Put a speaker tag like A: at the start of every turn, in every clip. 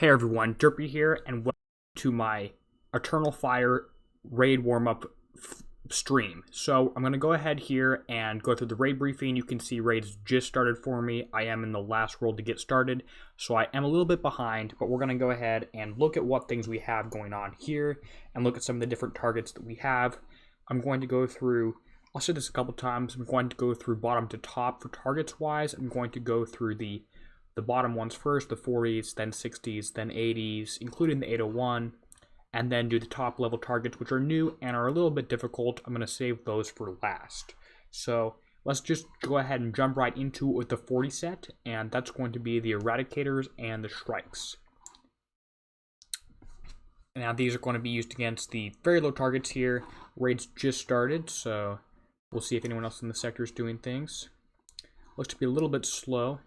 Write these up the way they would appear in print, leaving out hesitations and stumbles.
A: Hey everyone, Derpy here, and welcome to my Eternal Fire raid warm-up stream. So I'm going to go ahead here and go through the raid briefing. You can see raids just started for me. I am in the last world to get started, so I am a little bit behind, but we're going to go ahead and look at what things we have going on here, and look at some of the different targets that we have. I'm going to go through, I'll say this a couple times, I'm going to go through bottom to top for targets-wise. I'm going to go through the bottom ones first, the 40s, then 60s, then 80s, including the 801, and then do the top level targets, which are new and are a little bit difficult. I'm going to save those for last. So let's just go ahead and jump right into it with the 40 set, and that's going to be the Eradicators and the Shrikes. Now these are going to be used against the very low targets here. Raids just started, so we'll see if anyone else in the sector is doing things. Looks to be a little bit slow.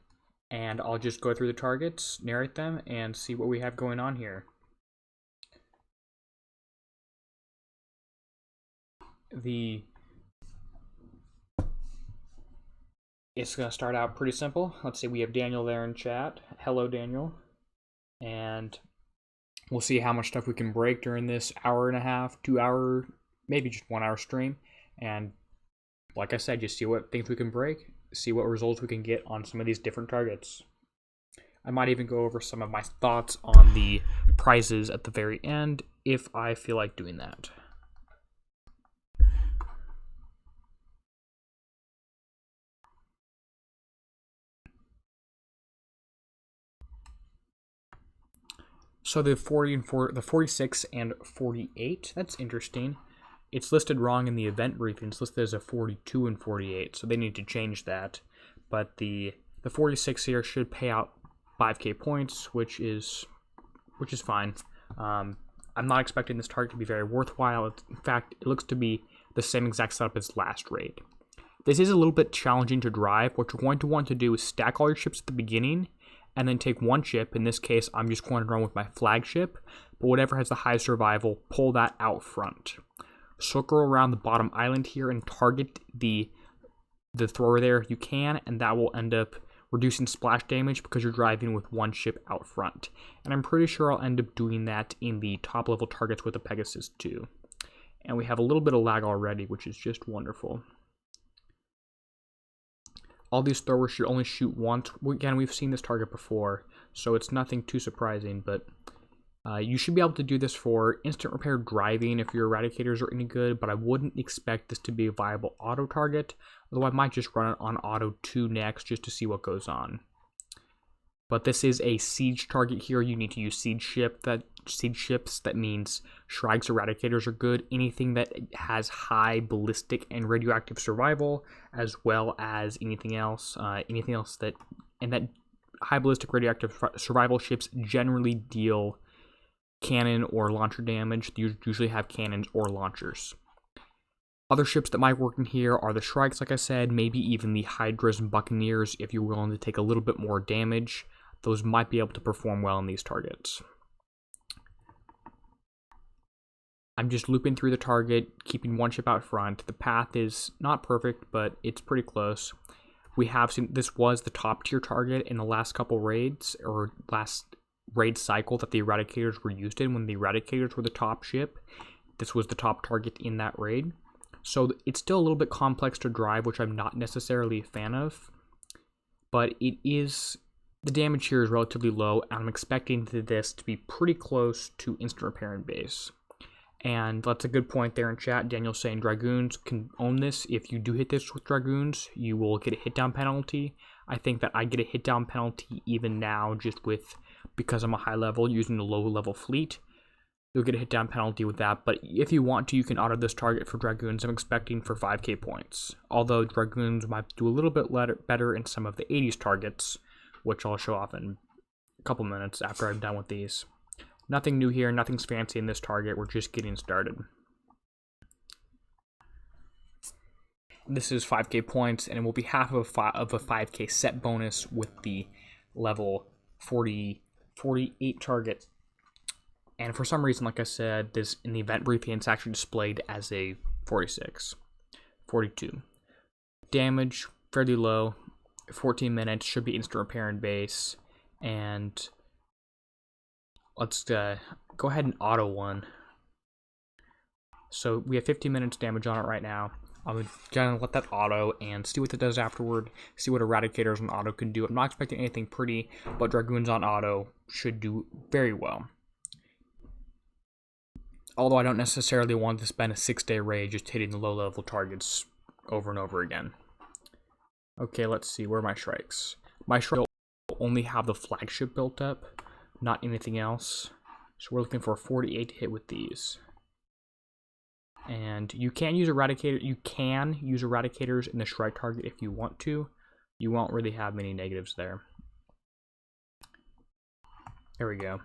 A: And I'll just go through the targets, narrate them, and see what we have going on here. It's going to start out pretty simple. Let's see, we have Daniel there in chat. Hello, Daniel. And we'll see how much stuff we can break during this hour and a half, 2 hour, maybe just 1 hour stream. And like I said, just see what things we can break, see what results we can get on some of these different targets. I might even go over some of my thoughts on the prizes at the very end if I feel like doing that. So the 46 and 48, that's interesting. It's listed wrong in the event briefing. It's listed as a 42 and 48, so they need to change that. But the 46 here should pay out 5k points, which is fine. I'm not expecting this target to be very worthwhile. In fact, it looks to be the same exact setup as last raid. This is a little bit challenging to drive. What you're going to want to do is stack all your ships at the beginning, and then take one ship. In this case, I'm just going to run with my flagship, but whatever has the highest survival, pull that out front. Circle around the bottom island here and target the thrower there if you can, and that will end up reducing splash damage because you're driving with one ship out front. And I'm pretty sure I'll end up doing that in the top level targets with the Pegasus too. And we have a little bit of lag already, which is just wonderful. All these throwers should only shoot once. Again, we've seen this target before, so it's nothing too surprising, but you should be able to do this for instant repair driving if your Eradicators are any good, but I wouldn't expect this to be a viable auto target, although I might just run it on auto 2 next just to see what goes on. But this is a siege target here. You need to use siege ships. That means Shrikes, Eradicators are good. Anything that has high ballistic and radioactive survival, as well as anything else that high ballistic radioactive survival ships generally deal cannon or launcher damage. You usually have cannons or launchers. Other ships that might work in here are the Shrikes, like I said, maybe even the Hydras and Buccaneers if you're willing to take a little bit more damage. Those might be able to perform well in these targets. I'm just looping through the target, keeping one ship out front. The path is not perfect, but it's pretty close. We have seen this was the top tier target in the last couple raids, or last raid cycle that the Eradicators were used in, when the Eradicators were the top ship. This was the top target in that raid. So it's still a little bit complex to drive, which I'm not necessarily a fan of. But the damage here is relatively low, and I'm expecting this to be pretty close to instant repair and base. And that's a good point there in chat. Daniel's saying Dragoons can own this. If you do hit this with Dragoons, you will get a hit down penalty. I think that I get a hit down penalty even now because I'm a high level using the low level fleet. You'll get a hit down penalty with that, but if you want to, you can auto this target for Dragoons. I'm expecting for 5k points. Although Dragoons might do a little bit better in some of the 80s targets, which I'll show off in a couple minutes after I'm done with these. Nothing new here, nothing's fancy in this target, we're just getting started. This is 5k points, and it will be half of a 5k set bonus with the level 48 target. And for some reason, like I said, this in the event briefing, it's actually displayed as a 46, 42. Damage, fairly low, 14 minutes, should be instant repair and base, and let's go ahead and auto one. So we have 15 minutes damage on it right now. I'm gonna let that auto and see what it does afterward, see what Eradicators on auto can do. I'm not expecting anything pretty, but Dragoons on auto should do very well. Although I don't necessarily want to spend a 6-day raid just hitting the low-level targets over and over again. Okay, let's see, where are my strikes? My strikes only have the flagship built up, not anything else. So we're looking for a 48 to hit with these. And you can use Eradicators in the strike target if you want to. You won't really have many negatives there. There we go.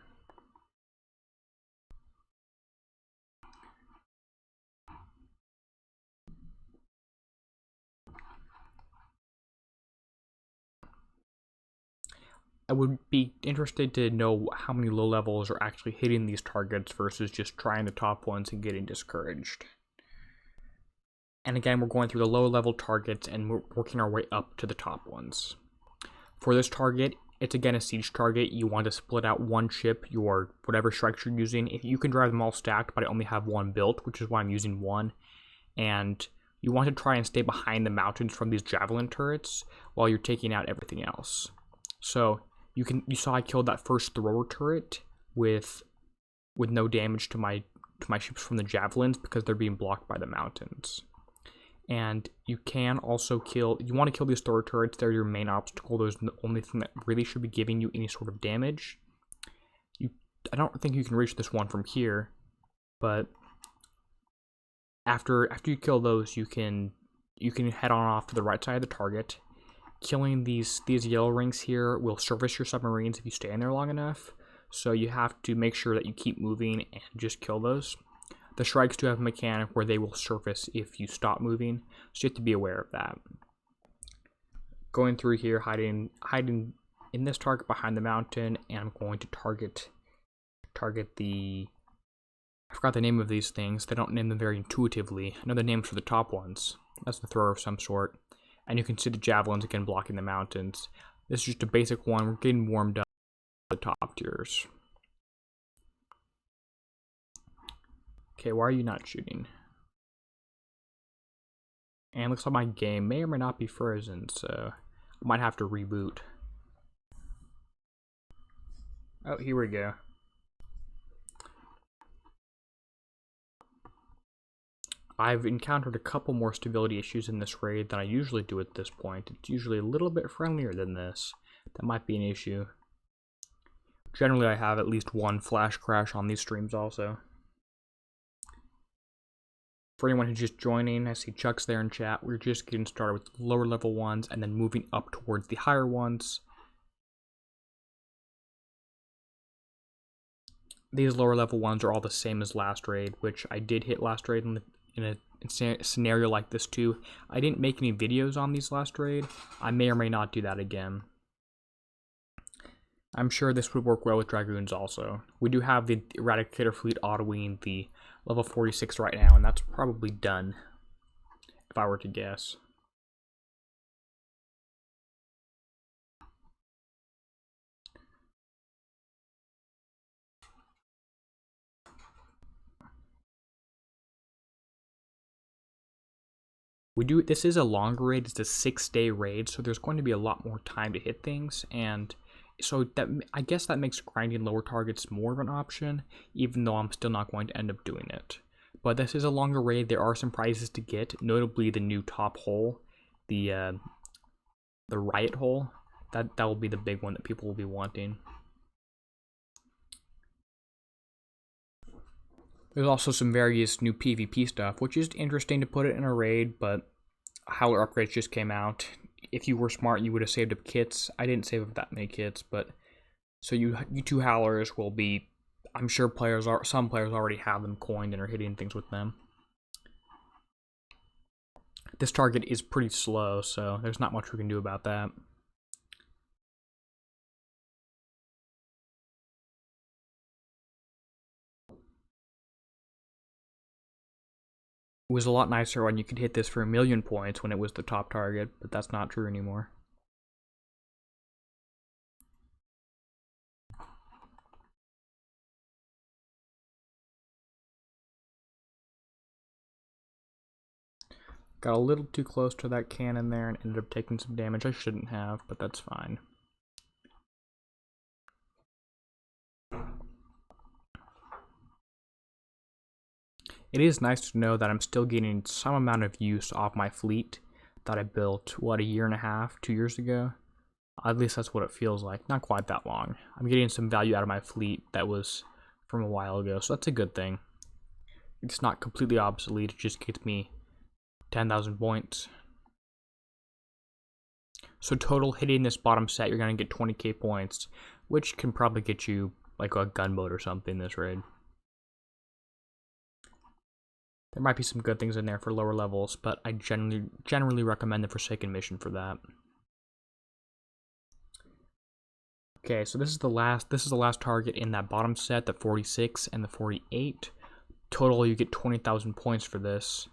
A: I would be interested to know how many low levels are actually hitting these targets versus just trying the top ones and getting discouraged. And again, we're going through the low level targets and we're working our way up to the top ones. For this target, it's again a siege target. You want to split out one ship, your whatever strikes you're using. If you can drive them all stacked, but I only have one built, which is why I'm using one. And you want to try and stay behind the mountains from these javelin turrets while you're taking out everything else. So you saw I killed that first thrower turret with no damage to my ships from the javelins because they're being blocked by the mountains. And you can also you want to kill these thrower turrets. They're your main obstacle. Those are the only thing that really should be giving you any sort of damage. I don't think you can reach this one from here, but after you kill those, you can head on off to the right side of the target. Killing these yellow rings here will service your submarines if you stay in there long enough. So you have to make sure that you keep moving and just kill those. The strikes do have a mechanic where they will surface if you stop moving, so you have to be aware of that. Going through here, hiding in this target behind the mountain, and I'm going to target the... I forgot the name of these things. They don't name them very intuitively. I know the names for the top ones. That's the thrower of some sort. And you can see the javelins again blocking the mountains. This is just a basic one. We're getting warmed up with the top tiers. Okay, why are you not shooting? And looks like my game may or may not be frozen, so I might have to reboot. Oh, here we go. I've encountered a couple more stability issues in this raid than I usually do at this point. It's usually a little bit friendlier than this. That might be an issue. Generally, I have at least one flash crash on these streams also. For anyone who's just joining, I see Chuck's there in chat. We're just getting started with lower level ones and then moving up towards the higher ones. These lower level ones are all the same as last raid, which I did hit last raid in a scenario like this too. I didn't make any videos on these last raid. I may or may not do that again. I'm sure this would work well with Dragoons also. We do have the Eradicator fleet autoing the level 46 right now, and that's probably done, if I were to guess. This is a longer raid. It's a 6-day raid, so there's going to be a lot more time to hit things, and so I guess that makes grinding lower targets more of an option, even though I'm still not going to end up doing it. But this is a longer raid. There are some prizes to get, notably the new top hole, the riot hole. That will be the big one that people will be wanting. There's also some various new PvP stuff, which is interesting to put it in a raid, but Howler upgrades just came out. If you were smart, you would have saved up kits. I didn't save up that many kits, but so you two Howlers will be, I'm sure some players already have them coined and are hitting things with them. This target is pretty slow, so there's not much we can do about that. It was a lot nicer when you could hit this for 1,000,000 points when it was the top target, but that's not true anymore. Got a little too close to that cannon there and ended up taking some damage. I shouldn't have, but that's fine. It is nice to know that I'm still getting some amount of use off my fleet that I built, what, a year and a half, 2 years ago? At least that's what it feels like. Not quite that long. I'm getting some value out of my fleet that was from a while ago, so that's a good thing. It's not completely obsolete, it just gets me 10,000 points. So total hitting this bottom set, you're going to get 20k points, which can probably get you like a gunboat or something this raid. There might be some good things in there for lower levels, but I generally recommend the Forsaken mission for that. Okay, so this is the last target in that bottom set, the 46 and the 48. Total, you get 20,000 points for this.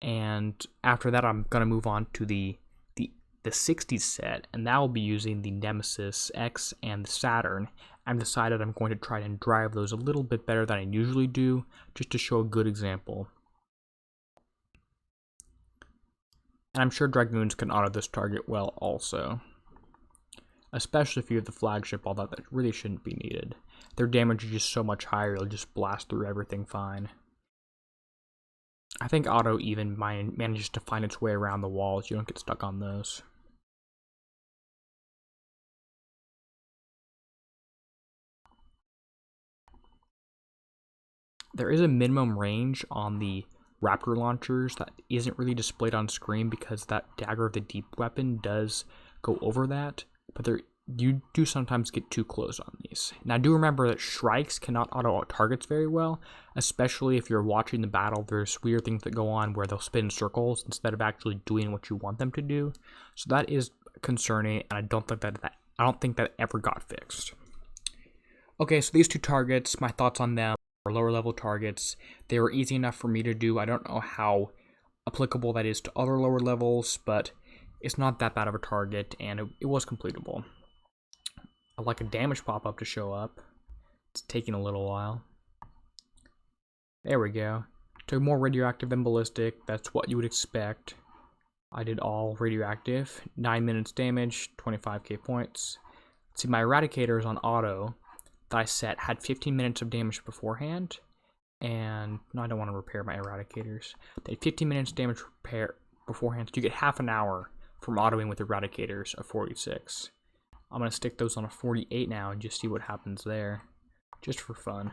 A: And after that, I'm gonna move on to the 60s set, and that will be using the Nemesis X and the Saturn. I've decided I'm going to try and drive those a little bit better than I usually do, just to show a good example. And I'm sure Dragoons can auto this target well also. Especially if you have the flagship, although that really shouldn't be needed. Their damage is just so much higher, it'll just blast through everything fine. I think auto even manages to find its way around the walls. You don't get stuck on those. There is a minimum range on the Raptor launchers that isn't really displayed on screen because that Dagger of the Deep weapon does go over that, but you do sometimes get too close on these. Now do remember that Shrikes cannot auto targets very well, especially if you're watching the battle. There's weird things that go on where they'll spin circles instead of actually doing what you want them to do. So that is concerning, and I don't think that ever got fixed. Okay, so these two targets, my thoughts on them are lower level targets. They were easy enough for me to do. I don't know how applicable that is to other lower levels, but it's not that bad of a target, and it was completable. I'd like a damage pop-up to show up. It's taking a little while. There we go. Took more radioactive than ballistic. That's what you would expect. I did all radioactive. 9 minutes damage, 25k points. See, my eradicators on auto that I set had 15 minutes of damage beforehand. And no, I don't want to repair my eradicators. They had 15 minutes damage repair beforehand. So you get half an hour from autoing with eradicators of 46. I'm going to stick those on a 48 now and just see what happens there, just for fun.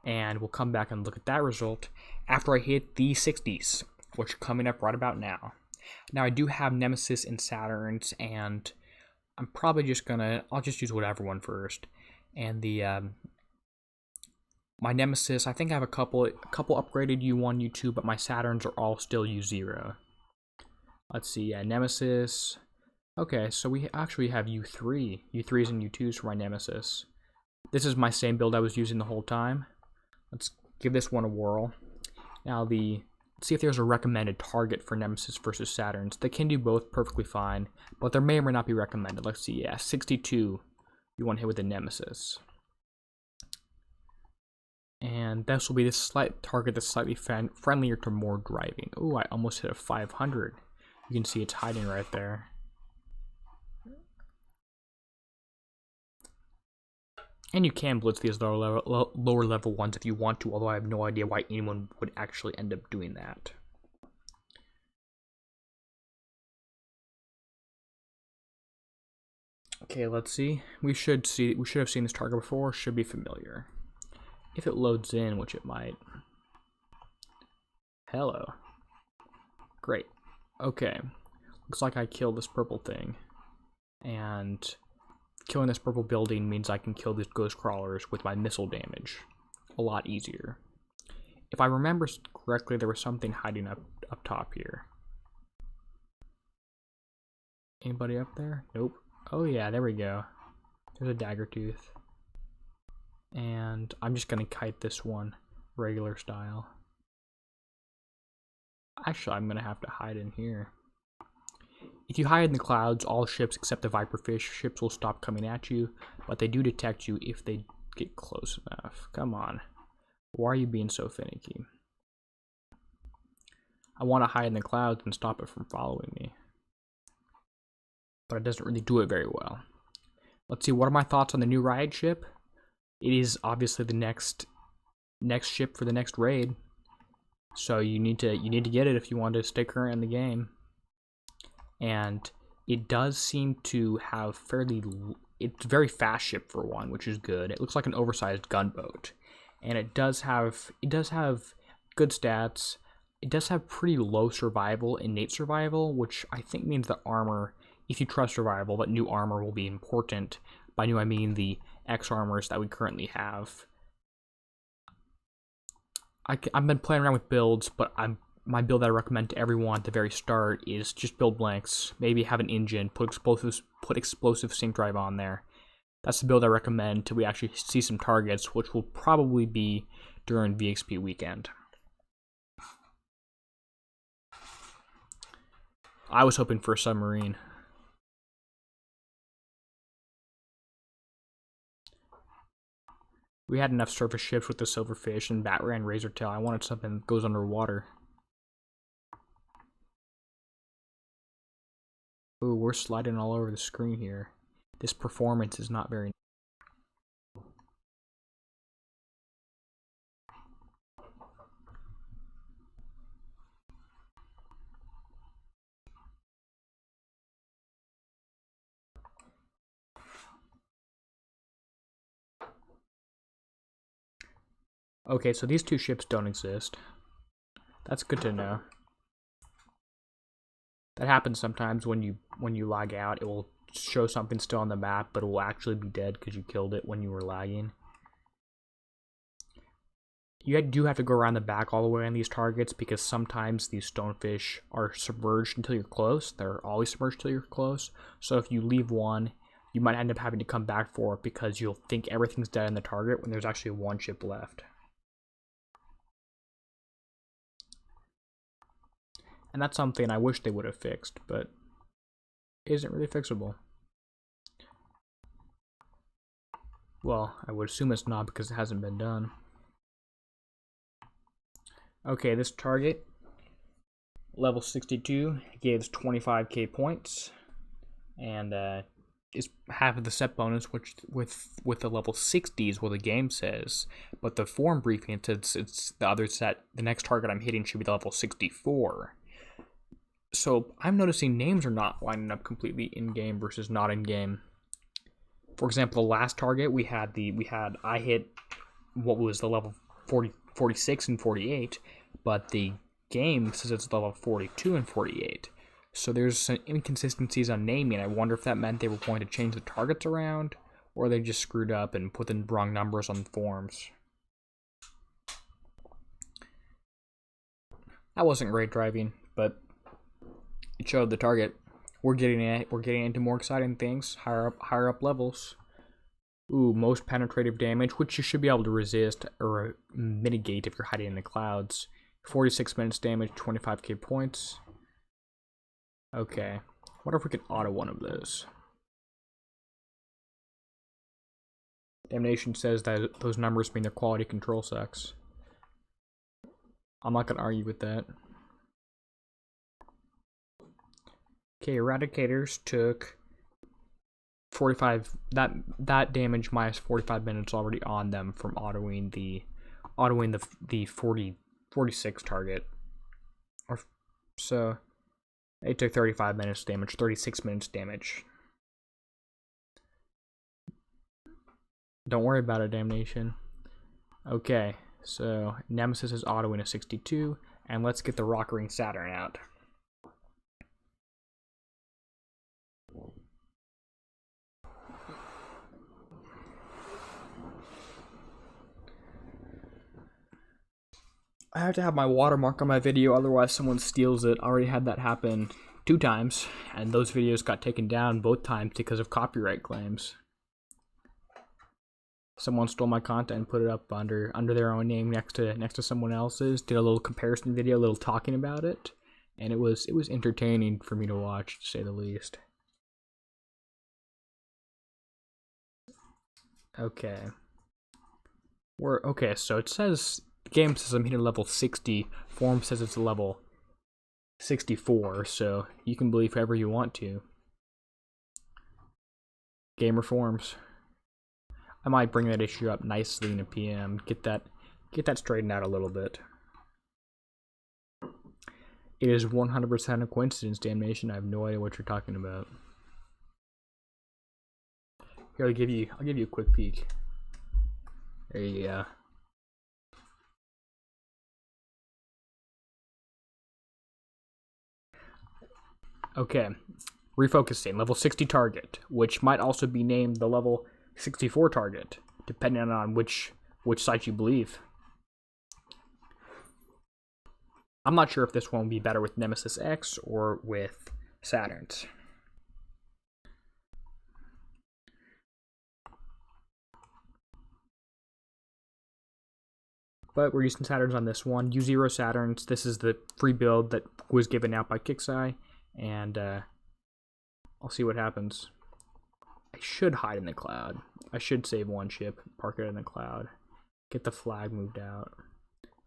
A: And we'll come back and look at that result after I hit the 60s, which are coming up right about now. Now I do have Nemesis and Saturns, and I'm probably just I'll just use whatever one first. And the my Nemesis, I think I have a couple upgraded U1, U2, but my Saturns are all still U0. Let's see, Nemesis. Okay, so we actually have U3. U3s and U2s for my Nemesis. This is my same build I was using the whole time. Let's give this one a whirl. Now let's see if there's a recommended target for Nemesis versus Saturns. They can do both perfectly fine, but there may or may not be recommended. Let's see, 62. You want to hit with the Nemesis. And this will be the slight target that's slightly friendlier to more driving. Oh, I almost hit a 500. You can see it's hiding right there. And you can blitz these lower level ones if you want to, although I have no idea why anyone would actually end up doing that. Okay, let's see. We should have seen this target before, should be familiar. If it loads in, which it might. Hello. Great. Okay. Looks like I killed this purple thing. And killing this purple building means I can kill these ghost crawlers with my missile damage a lot easier. If I remember correctly, there was something hiding up top here. Anybody up there? Nope. Oh yeah, there we go. There's a dagger tooth. And I'm just gonna kite this one regular style. Actually, I'm gonna have to hide in here. If you hide in the clouds, all ships except the Viperfish ships will stop coming at you, but they do detect you if they get close enough. Come on. Why are you being so finicky? I want to hide in the clouds and stop it from following me. But it doesn't really do it very well. Let's see, what are my thoughts on the new riot ship? It is obviously the next ship for the next raid. So you need to get it if you want to stay current in the game. And it does seem to have it's a very fast ship for one, which is good. It looks like an oversized gunboat. And it does have good stats. It does have pretty low survival, innate survival, which I think means that armor, if you trust survival, that new armor will be important. By new I mean the X armors that we currently have. I've been playing around with builds, but my build that I recommend to everyone at the very start is just build blanks. Maybe have an engine, put explosive sync drive on there. That's the build I recommend till we actually see some targets, which will probably be during VXP weekend. I was hoping for a submarine. We had enough surface ships with the Silverfish and Batran Razortail. I wanted something that goes underwater. Ooh, we're sliding all over the screen here. This performance is not very... Okay, so these two ships don't exist. That's good to know. That happens sometimes when you lag out. It will show something still on the map, but it will actually be dead because you killed it when you were lagging. You do have to go around the back all the way on these targets because sometimes these stonefish are submerged until you're close. They're always submerged until you're close. So if you leave one, you might end up having to come back for it because you'll think everything's dead in the target when there's actually one ship left. And that's something I wish they would have fixed, but it isn't really fixable. Well, I would assume it's not because it hasn't been done. Okay, this target, level 62, gives 25k points, and is half of the set bonus, which with the level 60 is what the game says. But the forum briefing says it's the other set. The next target I'm hitting should be the level 64. So I'm noticing names are not lining up completely in game versus not in game. For example, the last target I hit what was the level 46 and 48, but the game says it's level 42 and 48. So there's some inconsistencies on naming. I wonder if that meant they were going to change the targets around, or they just screwed up and put the wrong numbers on the forums. That wasn't great driving, but it showed the target. We're getting into more exciting things, higher up levels. Ooh, most penetrative damage, which you should be able to resist or mitigate if you're hiding in the clouds. 46 minutes damage, 25k points. Okay, what if we could auto one of those? Damnation says that those numbers mean their quality control sucks. I'm not gonna argue with that. Okay, Eradicators took 45. That damage minus 45 minutes already on them from autoing the 46 target. Or so it took 35 minutes damage, 36 minutes damage. Don't worry about it, Damnation. Okay, so Nemesis is autoing a 62, and let's get the Rock Ring Saturn out. I have to have my watermark on my video, otherwise someone steals it. I already had that happen 2 times, and those videos got taken down both times because of copyright claims. Someone stole my content and put it up under their own name next to someone else's. Did a little comparison video, a little talking about it, and it was entertaining for me to watch, to say the least. Okay. So it says the game says I'm hitting level 60. Forum says it's a level 64, so you can believe whoever you want to. Game reforms. I might bring that issue up nicely in a PM, get that straightened out a little bit. It is 100% a coincidence, damnation. I have no idea what you're talking about. Here, I'll give you a quick peek. There you go. Okay, refocusing, level 60 target, which might also be named the level 64 target, depending on which site you believe. I'm not sure if this one will be better with Nemesis X or with Saturn's. But we're using Saturns on this one. U0 Saturns. This is the free build that was given out by Kixeye, and I'll see what happens. I should hide in the cloud. I should save one ship, park it in the cloud, get the flag moved out.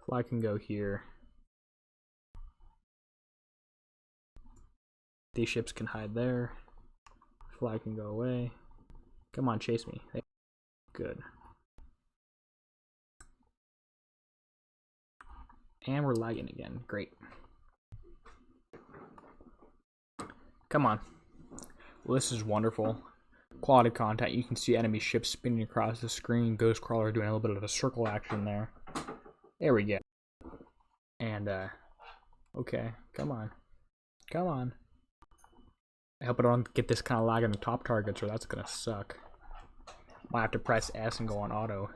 A: Flag can go here. These ships can hide there. Flag can go away. Come on, chase me. Good. And we're lagging again. Great. Come on. Well, this is wonderful. Quality content. You can see enemy ships spinning across the screen. Ghost Crawler doing a little bit of a circle action there. There we go. And, okay. Come on. Come on. I hope I don't get this kind of lag on the top targets, or that's gonna suck. Might have to press S and go on auto.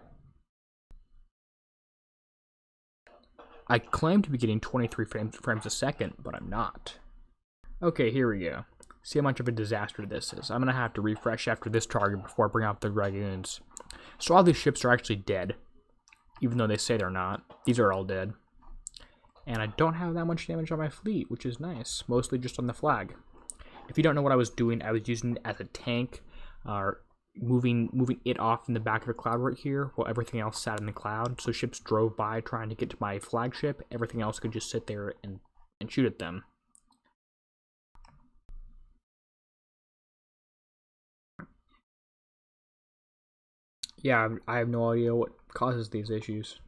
A: I claim to be getting 23 frames a second, but I'm not. Okay, here we go. See how much of a disaster this is. I'm gonna have to refresh after this target before I bring out the Dragoons. So all these ships are actually dead, even though they say they're not. These are all dead. And I don't have that much damage on my fleet, which is nice. Mostly just on the flag. If you don't know what I was doing, I was using it as a tank, moving it off in the back of the cloud right here, while everything else sat in the cloud. So ships drove by trying to get to my flagship. Everything else could just sit there and shoot at them. Yeah, I have no idea what causes these issues.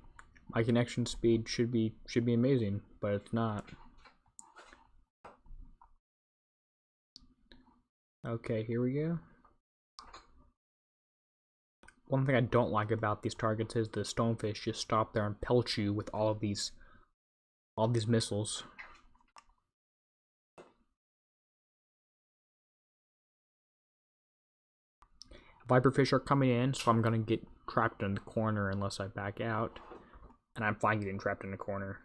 A: My connection speed should be amazing, but it's not. Okay, here we go. One thing I don't like about these targets is the stonefish just stop there and pelt you with all these missiles. Viperfish are coming in, so I'm gonna get trapped in the corner unless I back out. And I'm fine getting trapped in the corner.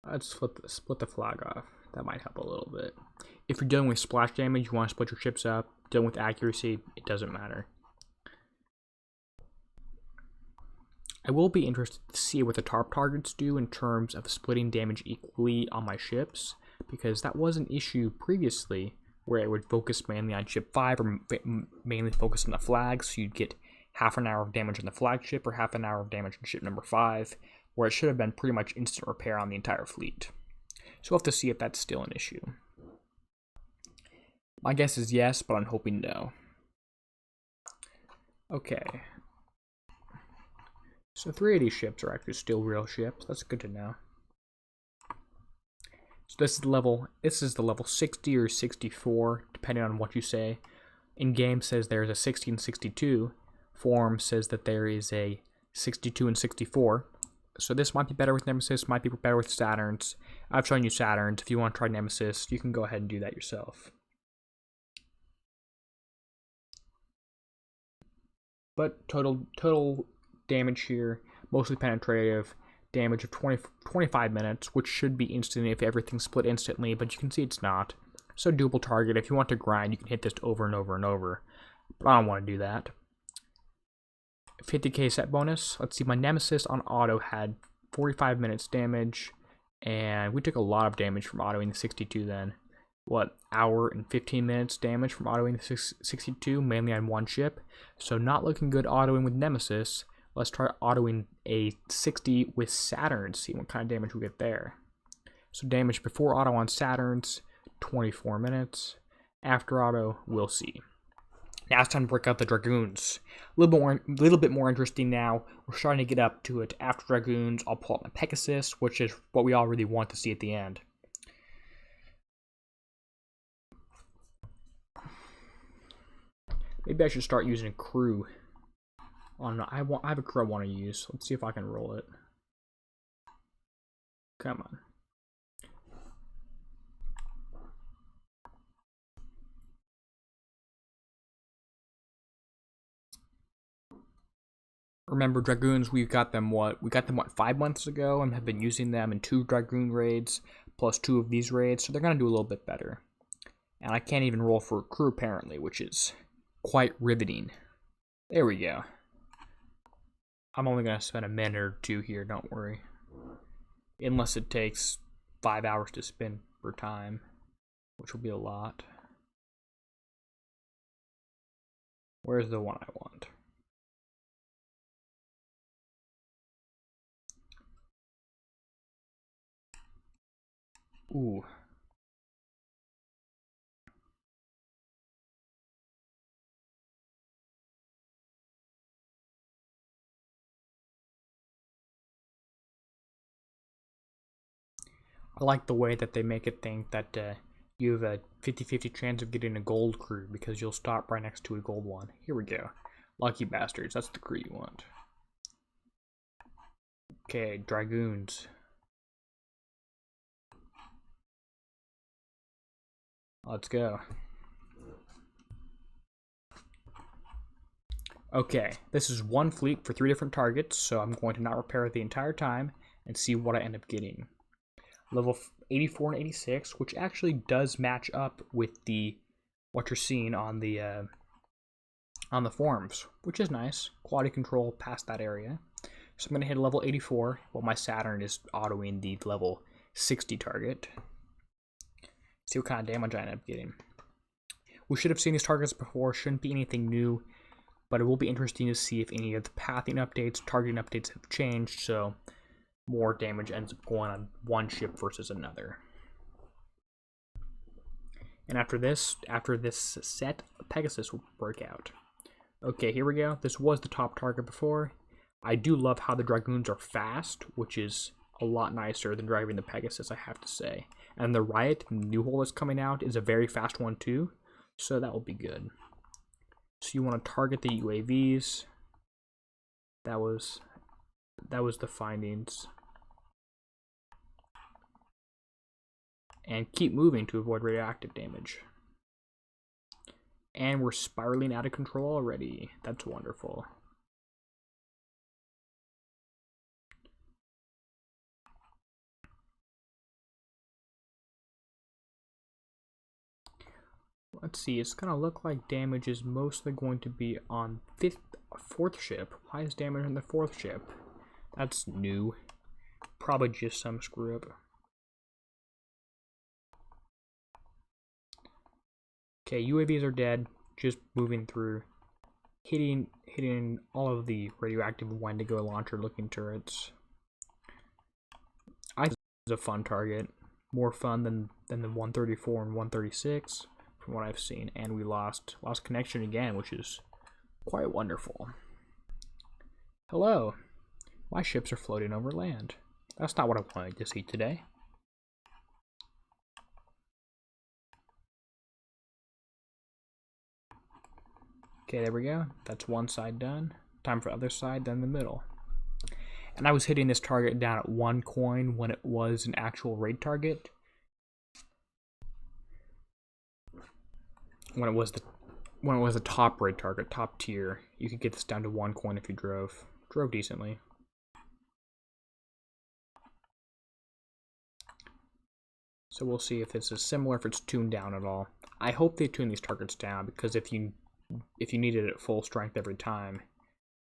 A: Let's split the flag off. That might help a little bit. If you're dealing with splash damage, you want to split your ships up. Dealing with accuracy, it doesn't matter. I will be interested to see what the TARP targets do in terms of splitting damage equally on my ships, because that was an issue previously where it would focus mainly on ship 5 or mainly focus on the flag, so you'd get half an hour of damage on the flagship or half an hour of damage on ship number 5, where it should have been pretty much instant repair on the entire fleet. So we'll have to see if that's still an issue. My guess is yes, but I'm hoping no. Okay. So 3 of these ships are actually still real ships. That's good to know. So this is the level 60 or 64, depending on what you say. In-game says there's a 60 and 62. Forum says that there is a 62 and 64. So this might be better with Nemesis, might be better with Saturns. I've shown you Saturns. If you want to try Nemesis, you can go ahead and do that yourself. But total damage here, mostly penetrative, damage of 25 minutes, which should be instant if everything's split instantly, but you can see it's not. So doable target. If you want to grind, you can hit this over and over and over. But I don't want to do that. 50k set bonus. Let's see, my Nemesis on auto had 45 minutes damage, and we took a lot of damage from autoing the 62 then. what, hour and 15 minutes damage from autoing the 62, mainly on one ship. So not looking good autoing with Nemesis. Let's try autoing a 60 with Saturn, see what kind of damage we get there. So damage before auto on Saturns, 24 minutes. After auto, we'll see. Now it's time to break out the Dragoons. A little bit more interesting now. We're starting to get up to it. After Dragoons, I'll pull out my Pegasus, which is what we all really want to see at the end. Maybe I should start using a crew. Oh no, I have a crew I want to use. Let's see if I can roll it. Come on. Remember, Dragoons, we got them what 5 months ago, and have been using them in 2 Dragoon raids, plus 2 of these raids, so they're going to do a little bit better. And I can't even roll for a crew, apparently, which is quite riveting. There we go. I'm only going to spend a minute or 2 here, don't worry. Unless it takes 5 hours to spin per time, which will be a lot. Where's the one I want? Ooh. I like the way that they make it think that you have a 50-50 chance of getting a gold crew because you'll stop right next to a gold one. Here we go. Lucky bastards, that's the crew you want. Okay, Dragoons. Let's go. Okay, this is one fleet for 3 different targets, so I'm going to not repair it the entire time and see what I end up getting. Level 84 and 86, which actually does match up with what you're seeing on the forums, which is nice. Quality control past that area. So I'm going to hit a level 84, while my Saturn is autoing the level 60 target. See what kind of damage I end up getting. We should have seen these targets before, shouldn't be anything new, but it will be interesting to see if any of the pathing updates, targeting updates have changed, so more damage ends up going on one ship versus another. And after this set, Pegasus will break out. Okay, here we go. This was the top target before. I do love how the Dragoons are fast, which is a lot nicer than driving the Pegasus, I have to say. And the Riot, the new hull that's coming out, is a very fast one too, so that will be good. So you want to target the UAVs. That was the findings. And keep moving to avoid radioactive damage. And we're spiraling out of control already. That's wonderful. Let's see, it's gonna look like damage is mostly going to be on 4th ship. Why is damage on the 4th ship? That's new. Probably just some screw up. Okay, UAVs are dead. Just moving through, hitting all of the radioactive Wendigo launcher looking turrets. I think this is a fun target, more fun than the 134 and 136 from what I've seen. And we lost connection again, which is quite wonderful. Hello, my ships are floating over land. That's not what I wanted to see today. Okay, there we go. That's one side done. Time for the other side, then the middle. And I was hitting this target down at 1 coin when it was an actual raid target. When it was the top raid target, top tier, you could get this down to 1 coin if you drove decently. So we'll see if this is similar, if it's tuned down at all. I hope they tune these targets down, because if you need it at full strength every time,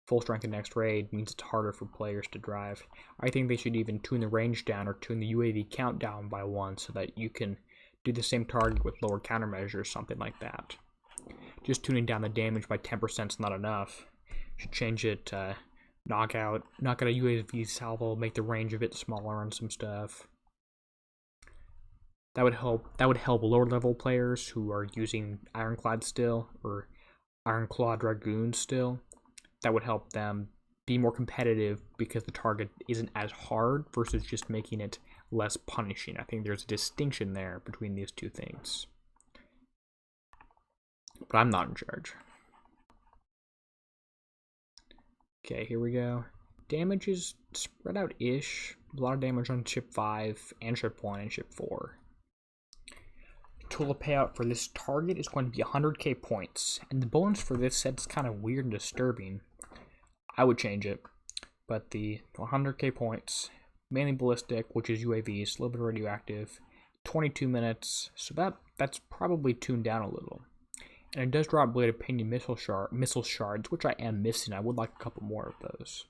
A: full strength in next raid means it's harder for players to drive. I think they should even tune the range down or tune the UAV count down by 1 so that you can do the same target with lower countermeasures, something like that. Just tuning down the damage by 10% is not enough. Should change it to knock out a UAV salvo, make the range of it smaller on some stuff. That would help lower level players who are using Ironclad still, or Ironclad Dragoons still. That would help them be more competitive because the target isn't as hard versus just making it less punishing. I think there's a distinction there between these two things. But I'm not in charge. Okay, here we go. Damage is spread out-ish. A lot of damage on ship 5 and ship 1 and ship 4. Total payout for this target is going to be 100k points. And the bonus for this set is kind of weird and disturbing. I would change it. But the 100k points, mainly ballistic, which is UAVs, a little bit radioactive, 22 minutes. So that's probably tuned down a little. And it does drop blade of pinion missile shards, which I am missing. I would like a couple more of those.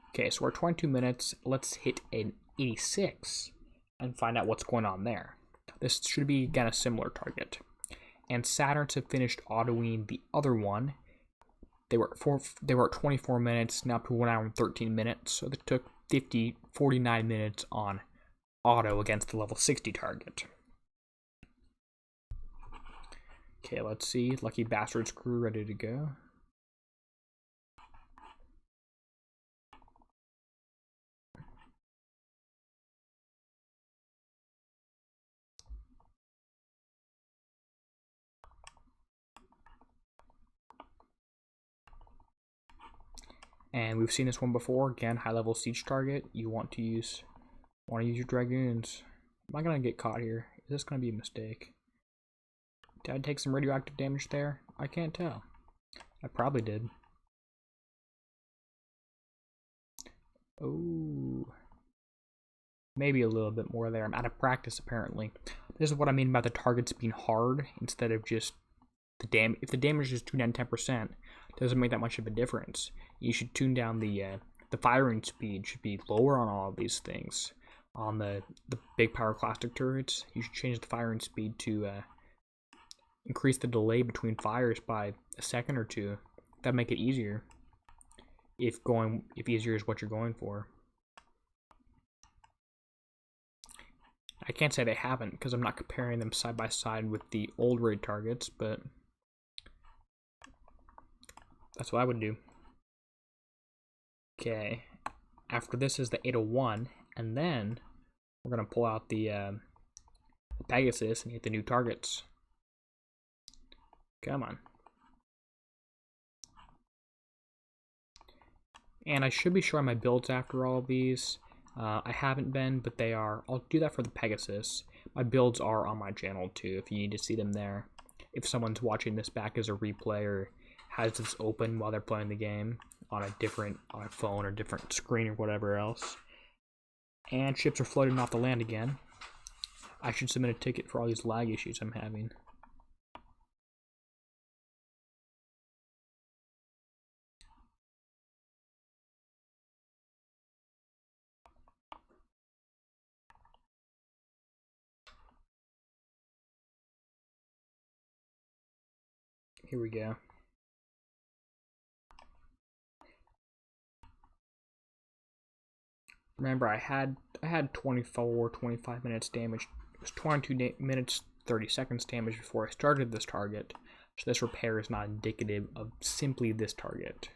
A: Okay, so we're at 22 minutes. Let's hit an 86 and find out what's going on there. This should be, again, a similar target. And Saturns have finished autoing the other one. They were at 24 minutes, now to 1 hour and 13 minutes. So they took 49 minutes on auto against the level 60 target. Okay, let's see. Lucky Bastard's crew ready to go. And we've seen this one before. Again, high-level siege target. You want to use your dragoons. Am I gonna get caught here? Is this gonna be a mistake? Did I take some radioactive damage there? I can't tell. I probably did. Oh, maybe a little bit more there. I'm out of practice apparently. This is what I mean by the targets being hard instead of just the damage. If the damage is tuned down 10%, it doesn't make that much of a difference. You should tune down the firing speed should be lower on all of these things. On the big pyroclastic turrets, you should change the firing speed to increase the delay between fires by a second or two. That'd make it easier. If easier is what you're going for. I can't say they haven't because I'm not comparing them side by side with the old raid targets, but that's what I would do. Okay, after this is the 801, and then we're gonna pull out the Pegasus and hit the new targets. Come on. And I should be showing my builds after all of these. I haven't been, but they are. I'll do that for the Pegasus. My builds are on my channel too, if you need to see them there. If someone's watching this back as a replay or has this open while they're playing the game on a phone or different screen or whatever else. And ships are floating off the land again. I should submit a ticket for all these lag issues I'm having. Here we go. Remember, I had 25 minutes damage. It was 22 minutes 30 seconds damage before I started this target. So this repair is not indicative of simply this target.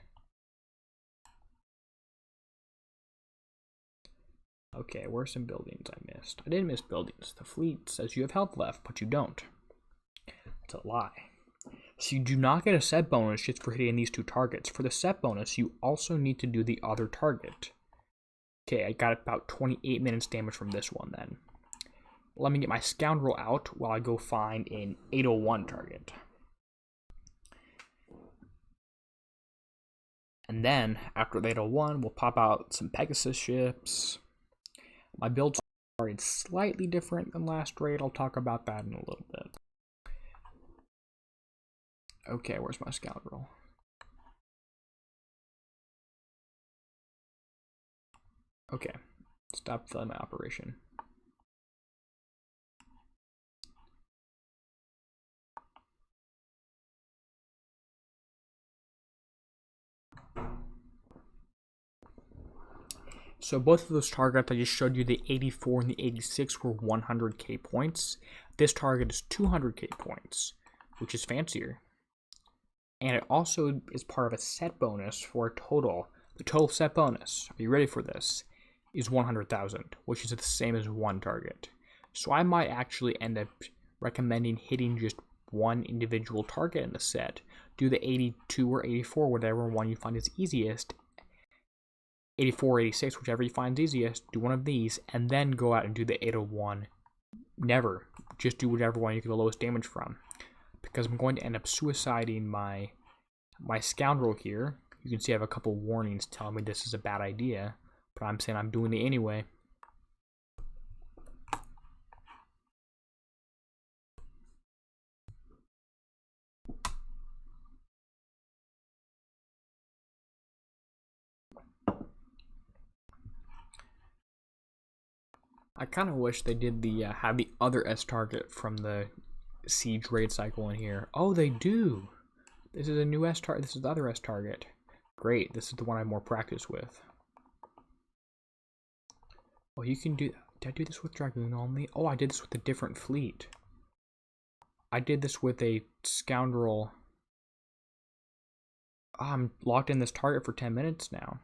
A: Okay, where are some buildings I missed? I didn't miss buildings. The fleet says you have health left, but you don't. That's a lie. So you do not get a set bonus just for hitting these two targets. For the set bonus, you also need to do the other target. Okay, I got about 28 minutes damage from this one then. Let me get my scoundrel out while I go find an 801 target. And then, after the 801, we'll pop out some Pegasus ships. My builds are slightly different than last raid. I'll talk about that in a little bit. Okay, where's my scoundrel? Okay, stop filling my operation. So both of those targets I just showed you, the 84 and the 86, were 100k points. This target is 200k points, which is fancier. And it also is part of a set bonus for a total. The total set bonus, are you ready for this, is 100,000, which is the same as one target. So I might actually end up recommending hitting just one individual target in the set. Do the 82 or 84, whatever one you find is easiest. 84 or 86, whichever you find is easiest, do one of these, and then go out and do the 801. Never. Just do whichever one you get the lowest damage from. Because I'm going to end up suiciding my scoundrel here. You can see I have a couple warnings telling me this is a bad idea, but I'm saying I'm doing it anyway. I kind of wish they did the have the other S target from the siege raid cycle in here. Oh, they do. This is a new S target. This is the other S target. Great. This is the one I have more practice with. Oh, you can do. Did I do this with Dragoon only? Oh, I did this with a different fleet. I did this with a scoundrel. Oh, I'm locked in this target for 10 minutes now.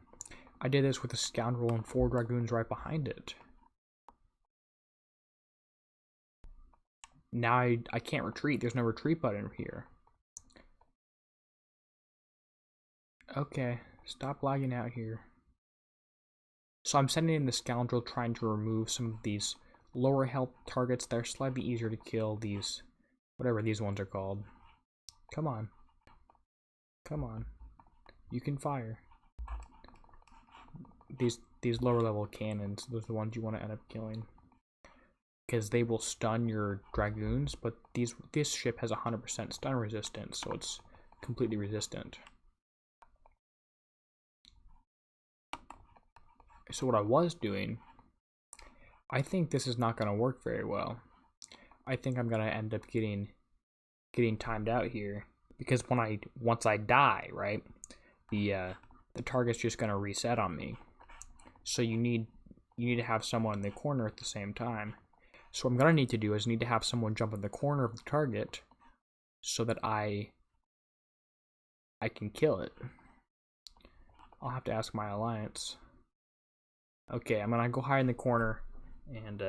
A: I did this with a scoundrel and 4 Dragoons right behind it. Now I can't retreat. There's no retreat button here. Okay, stop lagging out here. So I'm sending in the scoundrel, trying to remove some of these lower health targets that are slightly easier to kill. These, whatever these ones are called. Come on. Come on. You can fire. These lower level cannons, those are the ones you want to end up killing. Because they will stun your Dragoons, but this ship has 100% stun resistance, so it's completely resistant. So what I was doing, I think this is not going to work very well. I think I'm going to end up getting timed out here, because once I die, right, the target's just going to reset on me. So you need to have someone in the corner at the same time. So what I'm going to need to do is need to have someone jump in the corner of the target so that I can kill it. I'll have to ask my alliance. Okay, I'm going to go hide in the corner and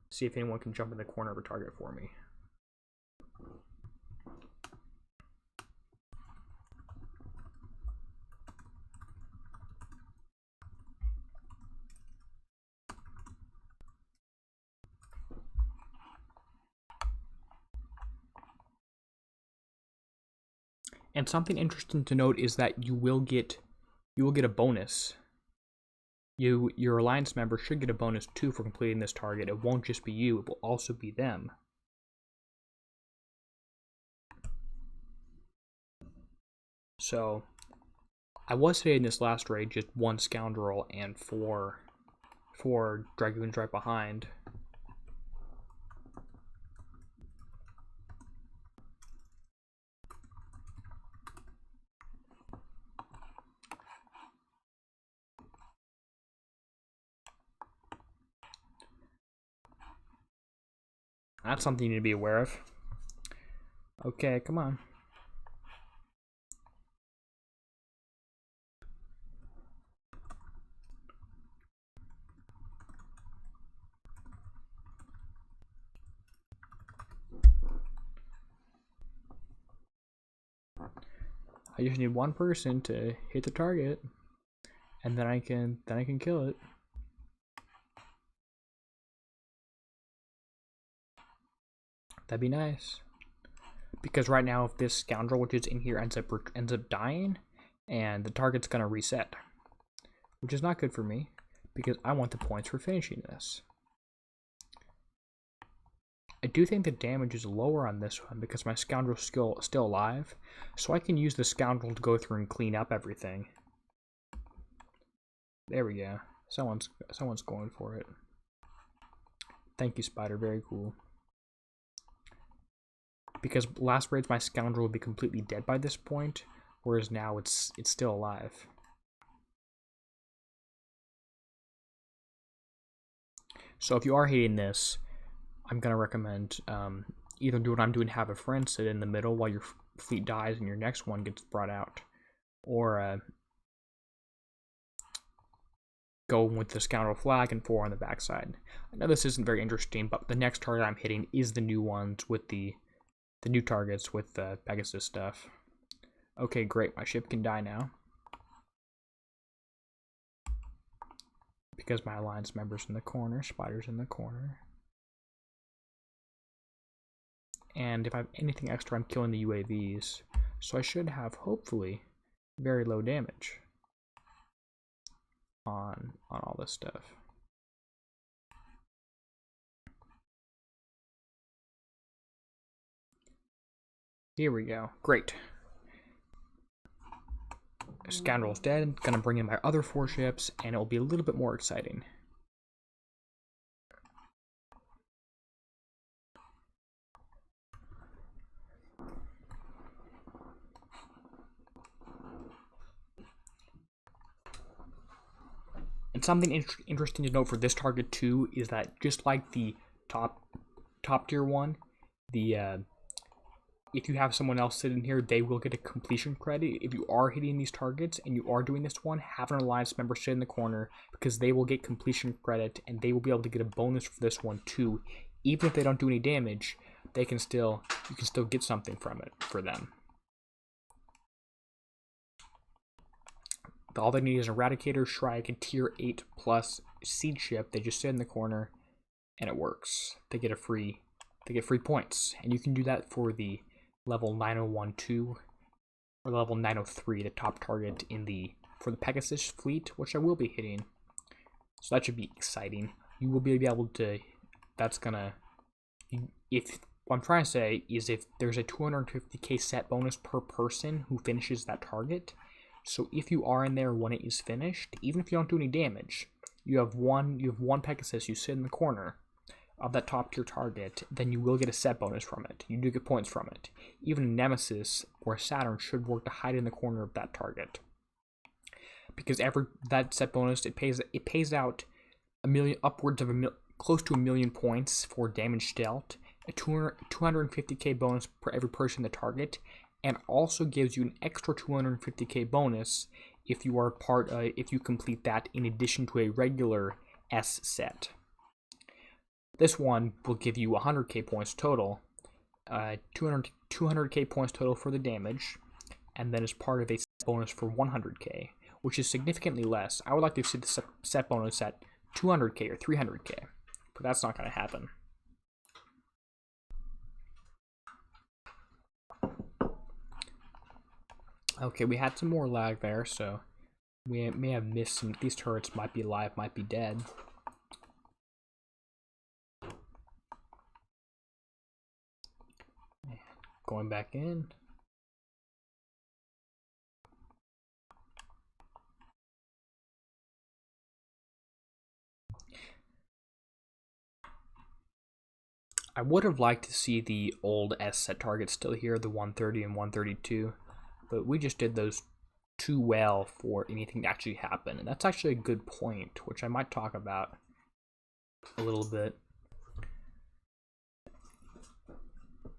A: see if anyone can jump in the corner of a target for me. And something interesting to note is that you will get a bonus. Your alliance member should get a bonus too for completing this target. It won't just be you, it will also be them. So I was hitting this last raid just 1 scoundrel and 4 Dragoons right behind. That's something you need to be aware of. Okay, come on. I just need one person to hit the target, and then I can kill it. That'd be nice. Because right now, if this scoundrel which is in here ends up dying, and the target's gonna reset, which is not good for me, because I want the points for finishing this. I do think the damage is lower on this one because my scoundrel's still alive, so I can use the scoundrel to go through and clean up everything. There we go. Someone's going for it. Thank you, Spider. Very cool. Because last raids my scoundrel would be completely dead by this point, whereas now it's still alive. So if you are hitting this, I'm going to recommend either do what I'm doing, have a friend sit in the middle while your fleet dies and your next one gets brought out, or go with the scoundrel flag and 4 on the backside. I know this isn't very interesting, but the next target I'm hitting is the new ones with the new targets with the Pegasus stuff. Okay, great. My ship can die now, because my alliance member's in the corner, spider's in the corner. And if I have anything extra, I'm killing the UAVs. So I should have, hopefully, very low damage on all this stuff. Here we go. Great. Scoundrel's dead. Gonna bring in my other 4 ships, and it'll be a little bit more exciting. And something interesting to note for this target too is that just like the top tier one, the if you have someone else sitting here, they will get a completion credit. If you are hitting these targets and you are doing this one, have an alliance member sit in the corner, because they will get completion credit and they will be able to get a bonus for this one too. Even if they don't do any damage, you can still get something from it for them. All they need is Eradicator, Shrike, and tier 8 plus siege ship. They just sit in the corner and it works. They get free points, and you can do that for the level 9012 or level 903, the top target for the Pegasus fleet, which I will be hitting. So that should be exciting. You will be able to. What I'm trying to say is, if there's a 250k set bonus per person who finishes that target. So if you are in there when it is finished, even if you don't do any damage, you have one Pegasus, you sit in the corner of that top tier target, then you will get a set bonus from it. You do get points from it. Even a Nemesis or a Saturn should work to hide in the corner of that target, because that set bonus, it pays out close to a million points for damage dealt, a 250k bonus per every person in the target, and also gives you an extra 250k bonus if you are if you complete that in addition to a regular S set. This one will give you 100k points total, 200k points total for the damage, and then as part of a set bonus for 100k, which is significantly less. I would like to see the set bonus at 200k or 300k, but that's not going to happen. Okay, we had some more lag there, so we may have missed some. These turrets might be alive, might be dead. Going back in. I would have liked to see the old S set targets still here, the 130 and 132, but we just did those too well for anything to actually happen. And that's actually a good point, which I might talk about a little bit.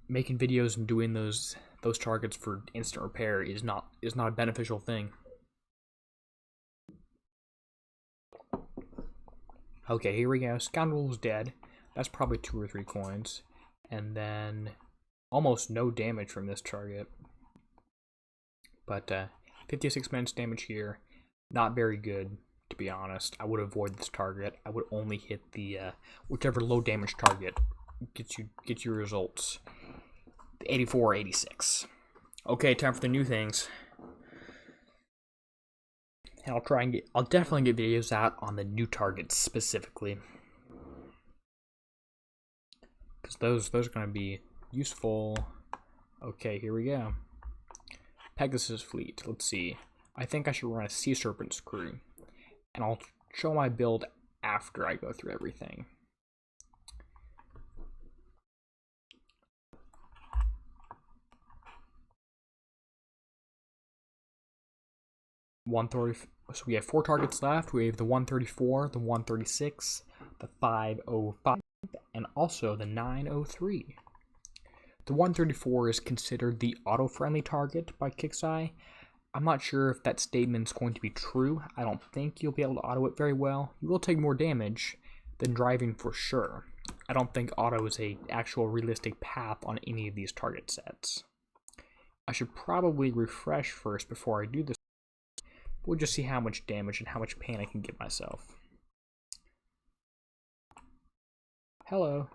A: Making videos and doing those targets for instant repair is not a beneficial thing. Okay, here we go. Scoundrel's dead. That's probably 2 or 3 coins. And then almost no damage from this target. But 56 minutes damage here. Not very good, to be honest. I would avoid this target. I would only hit the whichever low damage target gets you results. 84 or 86. Okay, time for the new things. And I'll definitely get videos out on the new targets specifically, because those are going to be useful. Okay, here we go. Pegasus fleet. Let's see. I think I should run a Sea Serpent's crew, and I'll show my build after I go through everything. So we have 4 targets left. We have the 134, the 136, the 505, and also the 903. The 134 is considered the auto-friendly target by Kixeye. I'm not sure if that statement's going to be true. I don't think you'll be able to auto it very well. You will take more damage than driving for sure. I don't think auto is a actual realistic path on any of these target sets. I should probably refresh first before I do this. We'll just see how much damage and how much pain I can give myself. Hello.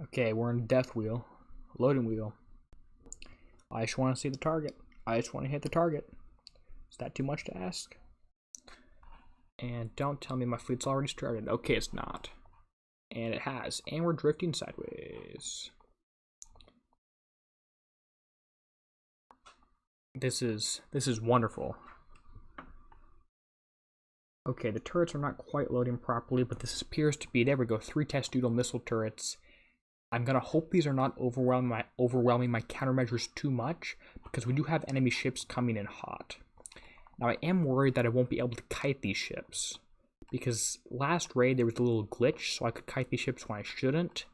A: Okay, we're in death wheel, loading wheel. I just want to see the target. I just want to hit the target. Is that too much to ask? And don't tell me my fleet's already started. Okay, it's not. And it has. And we're drifting sideways. This is wonderful. Okay, the turrets are not quite loading properly, but this appears to be, there we go, 3 test-doodle missile turrets. I'm gonna hope these are not overwhelming my countermeasures too much, because we do have enemy ships coming in hot. Now I am worried that I won't be able to kite these ships, because last raid there was a little glitch, so I could kite these ships when I shouldn't,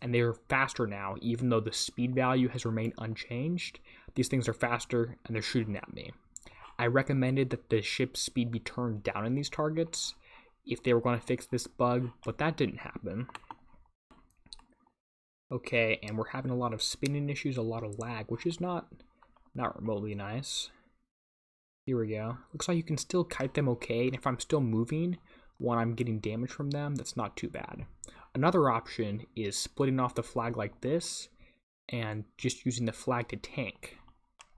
A: and they're faster now, even though the speed value has remained unchanged. These things are faster, and they're shooting at me. I recommended that the ship's speed be turned down in these targets if they were going to fix this bug, but that didn't happen. Okay, and we're having a lot of spinning issues, a lot of lag, which is not remotely nice. Here we go. Looks like you can still kite them okay, and if I'm still moving when I'm getting damage from them, that's not too bad. Another option is splitting off the flag like this and just using the flag to tank.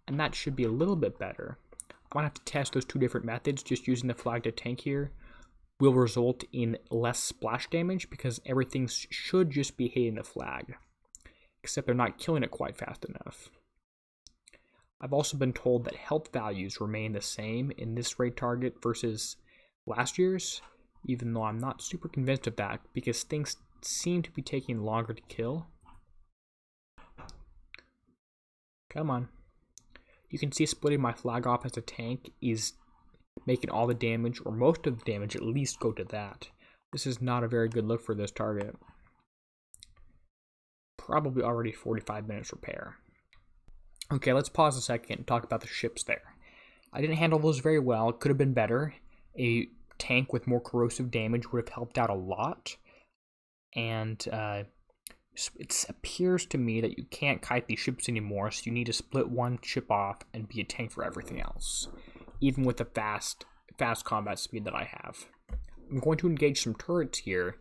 A: And that should be a little bit better. I'm gonna have to test those 2 different methods. Just using the flag to tank here will result in less splash damage because everything should just be hitting the flag, except they're not killing it quite fast enough. I've also been told that health values remain the same in this raid target versus last year's, even though I'm not super convinced of that because things seem to be taking longer to kill. Come on. You can see splitting my flag off as a tank is making all the damage, or most of the damage at least, go to that. This is not a very good look for this target. Probably already 45 minutes repair. Okay, let's pause a second and talk about the ships there. I didn't handle those very well. It could have been better. A tank with more corrosive damage would have helped out a lot. And it appears to me that you can't kite these ships anymore, so you need to split one ship off and be a tank for everything else, even with the fast combat speed that I have. I'm going to engage some turrets here,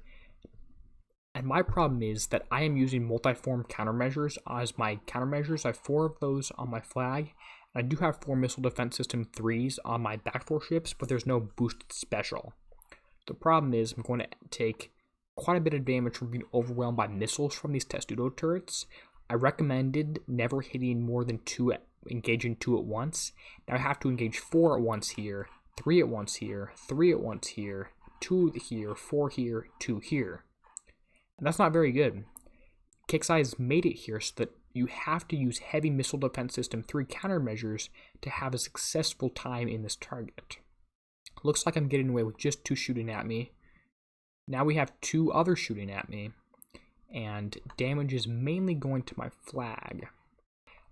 A: and my problem is that I am using multi-form countermeasures as my countermeasures. I have 4 of those on my flag, and I do have 4 missile defense system 3s on my back 4 ships, but there's no boosted special. The problem is I'm going to take quite a bit of damage from being overwhelmed by missiles from these testudo turrets. I recommended never hitting more than 2, engaging 2 at once. Now I have to engage 4 at once here, 3 at once here, 3 at once here, 2 here, 4 here, 2 here. And that's not very good. Kixeye has made it here so that you have to use heavy missile defense system 3 countermeasures to have a successful time in this target. Looks like I'm getting away with just 2 shooting at me. Now we have 2 others shooting at me, and damage is mainly going to my flag.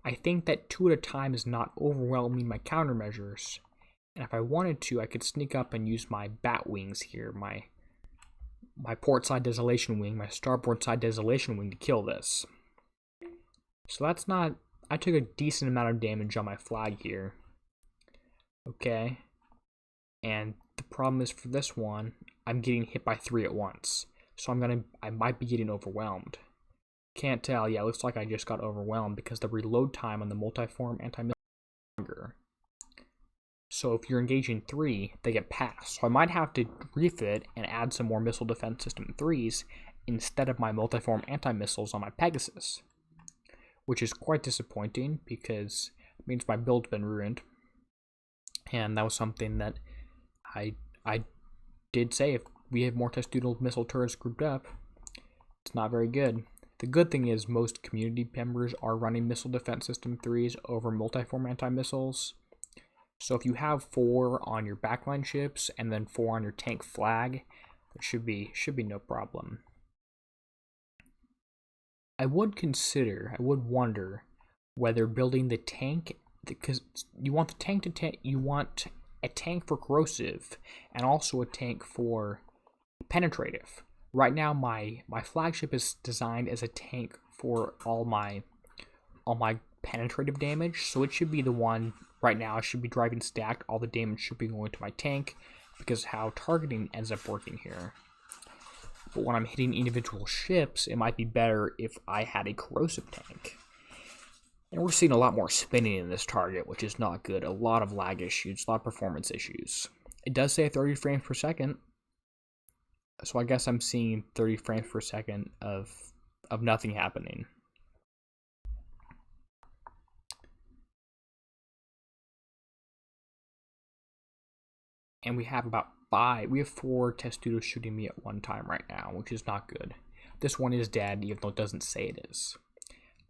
A: I think that 2 at a time is not overwhelming my countermeasures, and if I wanted to, I could sneak up and use my bat wings here, my port side desolation wing, my starboard side desolation wing to kill this. So that's not, I took a decent amount of damage on my flag here. Okay, and the problem is for this one, I'm getting hit by 3 at once, so I might be getting overwhelmed. Can't tell. Yeah, looks like I just got overwhelmed because the reload time on the multi-form anti-missile is longer. So if you're engaging 3, they get passed. So I might have to refit and add some more missile defense system 3s instead of my multi-form anti-missiles on my Pegasus, which is quite disappointing because it means my build's been ruined. And that was something that I did say if we had more testudo missile turrets grouped up, It's not very good. The good thing is most community members are running Missile Defense System 3s over multi-form anti-missiles. So if you have 4 on your backline ships and then 4 on your tank flag, there should be no problem. I would wonder whether building the tank, because you want a tank for corrosive and also a tank for penetrative. Right now my flagship is designed as a tank for all my penetrative damage, so it should be the one. Right now I should be driving stacked, all the damage should be going to my tank because how targeting ends up working here. But when I'm hitting individual ships, it might be better if I had a corrosive tank. And we're seeing a lot more spinning in this target, which is not good. A lot of lag issues, a lot of performance issues. It does say 30 frames per second, so I guess I'm seeing 30 frames per second of nothing happening. And we have 4 testudos shooting me at one time right now, which is not good. This one is dead, even though it doesn't say it is.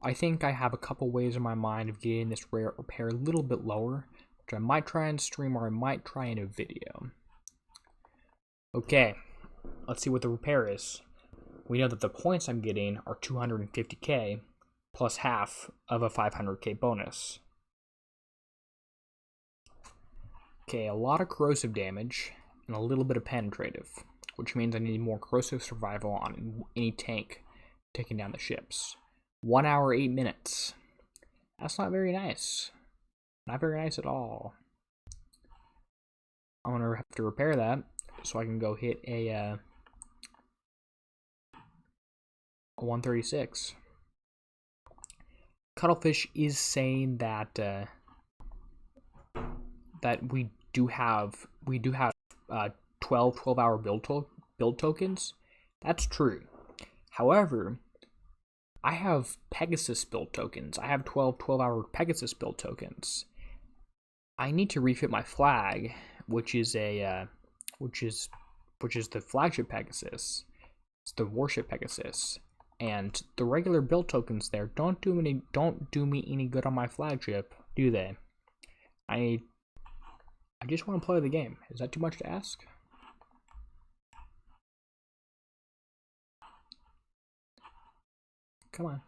A: I think I have a couple ways in my mind of getting this rare repair a little bit lower, which I might try and stream or I might try in a video. Okay, let's see what the repair is. We know that the points I'm getting are 250k plus half of a 500k bonus. Okay, a lot of corrosive damage and a little bit of penetrative, which means I need more corrosive survival on any tank taking down the ships. 1 hour, 8 minutes. That's not very nice. Not very nice at all. I'm gonna have to repair that so I can go hit a 136. Cuttlefish is saying that that we do have 12-hour build tokens. That's true. However, I have Pegasus build tokens. I have 12-hour Pegasus build tokens. I need to refit my flag, which is the flagship Pegasus. It's the warship Pegasus. And the regular build tokens there don't do me any good on my flagship, do they? I just want to play the game. Is that too much to ask? Come on.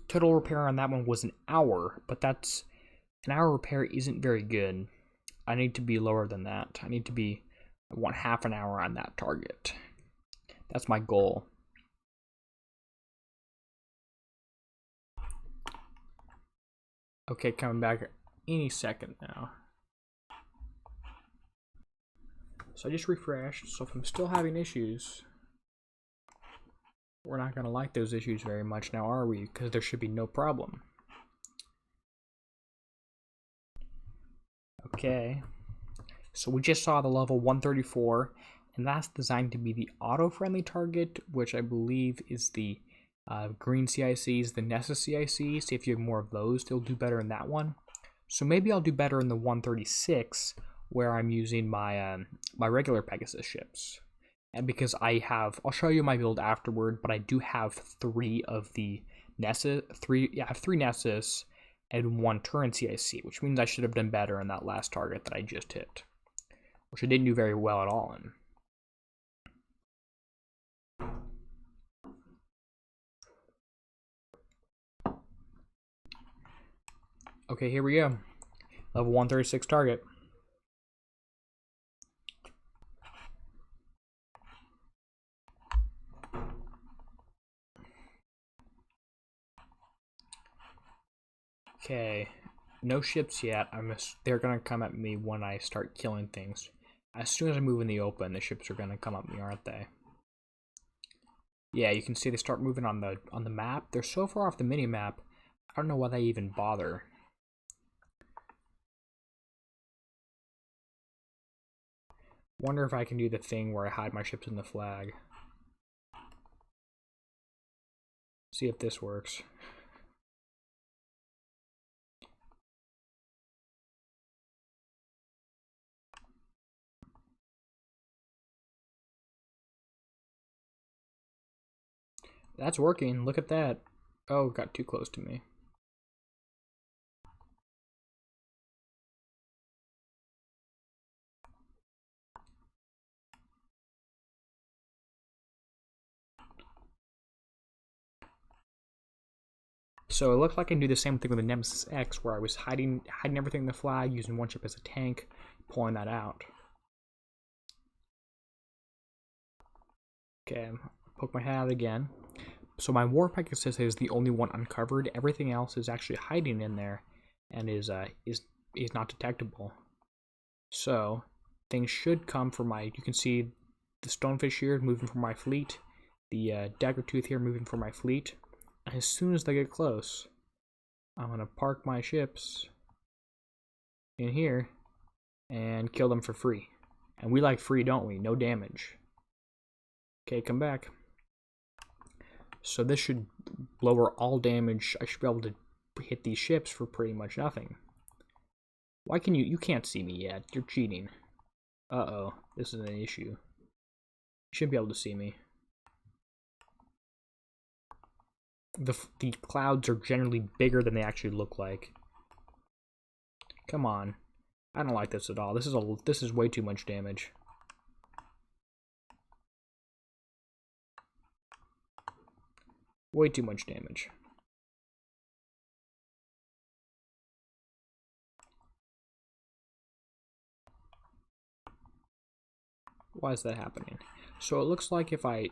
A: Total repair on that one was an hour, but that's an hour repair isn't very good. I need to be lower than that. I want half an hour on that target. That's my goal. Okay, coming back any second now. So I just refreshed, so if I'm still having issues, we're not going to like those issues very much now, are we? Because there should be no problem. Okay, so we just saw the level 134, and that's designed to be the auto-friendly target, which I believe is the green CICs, the Nessus CICs. See if you have more of those, they'll do better in that one. So maybe I'll do better in the 136, where I'm using my my regular Pegasus ships. And because I'll show you my build afterward, but I do have 3 of the Nessus, I have 3 Nessus and 1 Turin CIC, which means I should have done better in that last target that I just hit, which I didn't do very well at all in. Okay, here we go. Level 136 target. Okay, no ships yet. They're gonna come at me when I start killing things. As soon as I move in the open, the ships are gonna come at me, aren't they? Yeah, you can see they start moving on the map. They're so far off the mini map. I don't know why they even bother. Wonder if I can do the thing where I hide my ships in the flag. See if this works. That's working. Look at that. Oh, got too close to me. So it looks like I can do the same thing with the Nemesis X, where I was hiding everything in the flag, using one ship as a tank, pulling that out. Okay, poke my head out again. So my Warpack Assist is the only one uncovered. Everything else is actually hiding in there, and is not detectable. So things should come from my. You can see the Stonefish here moving from my fleet, the Daggertooth here moving from my fleet. As soon as they get close, I'm gonna park my ships in here and kill them for free. And we like free, don't we? No damage. Okay, come back. So this should lower all damage. I should be able to hit these ships for pretty much nothing. Why can you can't see me yet. You're cheating. Uh-oh, this is an issue. You shouldn't be able to see me. The clouds are generally bigger than they actually look like. Come on. I don't like this at all. This is way too much damage. Way too much damage. Why is that happening? So it looks like if I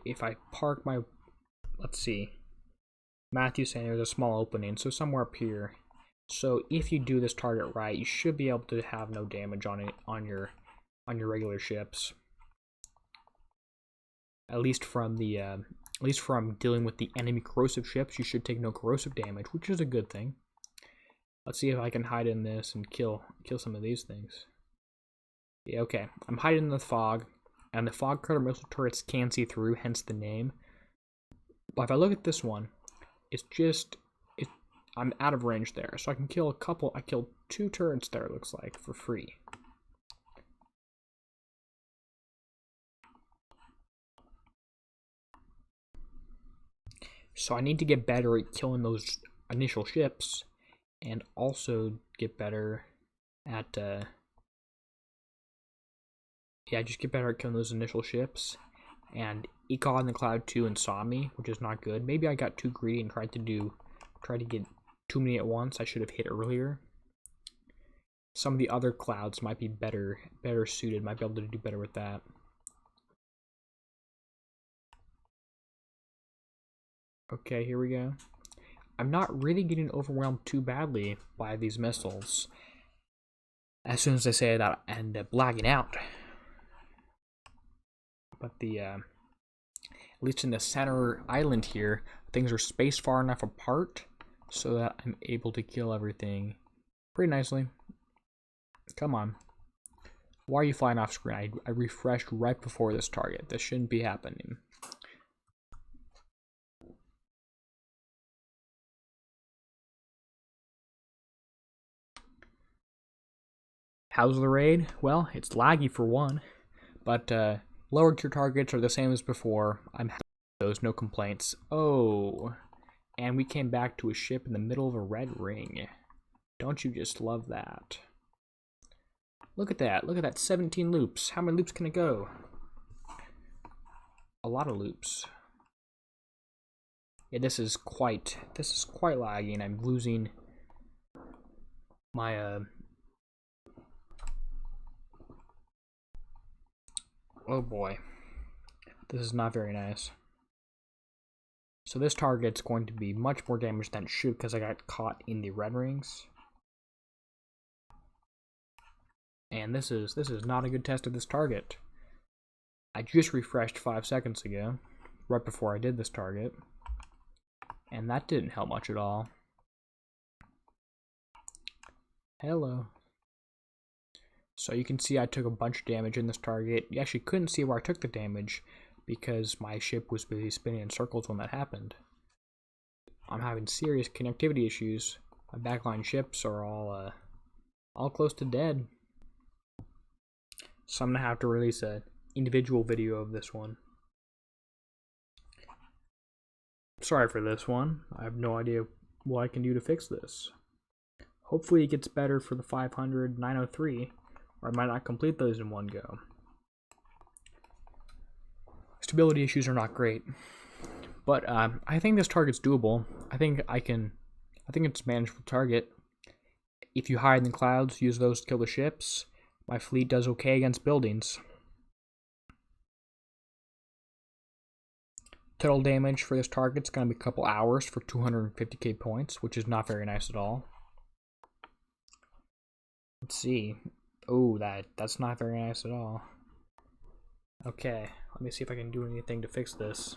A: park my, let's see, Matthew's saying there's a small opening, so somewhere up here. So if you do this target right, you should be able to have no damage on it on your regular ships. At least from dealing with the enemy corrosive ships, you should take no corrosive damage, which is a good thing. Let's see if I can hide in this and kill some of these things. Yeah, okay. I'm hiding in the fog, and the fog cutter missile turrets can see through, hence the name. But if I look at this one, I'm out of range there, so I can kill a couple. I killed 2 turrets there, it looks like, for free. So I need to get better at killing those initial ships, and also get better at just get better at killing those initial ships. And it got in the cloud too and saw me, which is not good. Maybe I got too greedy and tried to get too many at once. I should have hit earlier. Some of the other clouds might be better suited, might be able to do better with that. Okay, here we go. I'm not really getting overwhelmed too badly by these missiles. As soon as I say that, I end up lagging out. But at least in the center island here, things are spaced far enough apart so that I'm able to kill everything pretty nicely. Come on. Why are you flying off screen? I refreshed right before this target. This shouldn't be happening. How's the raid? Well, it's laggy for one, but lower tier targets are the same as before. I'm happy with those, no complaints. Oh, and we came back to a ship in the middle of a red ring. Don't you just love that? Look at that. Look at that. 17 loops. How many loops can it go? A lot of loops. Yeah, this is quite laggy, and I'm losing my oh boy. This is not very nice. So this target's going to be much more damage than it should because I got caught in the red rings. And this is not a good test of this target. I just refreshed 5 seconds ago, right before I did this target. And that didn't help much at all. Hello. So you can see I took a bunch of damage in this target. You actually couldn't see where I took the damage because my ship was busy spinning in circles when that happened. I'm having serious connectivity issues. My backline ships are all close to dead. So I'm gonna have to release an individual video of this one. Sorry for this one. I have no idea what I can do to fix this. Hopefully it gets better for the 500, 903, or I might not complete those in one go. Stability issues are not great, but I think this target's doable. I think it's a manageable target. If you hide in the clouds, use those to kill the ships. My fleet does okay against buildings. Total damage for this target's going to be a couple hours for 250k points, which is not very nice at all. Let's see. Oh, that's not very nice at all. Okay, let me see if I can do anything to fix this.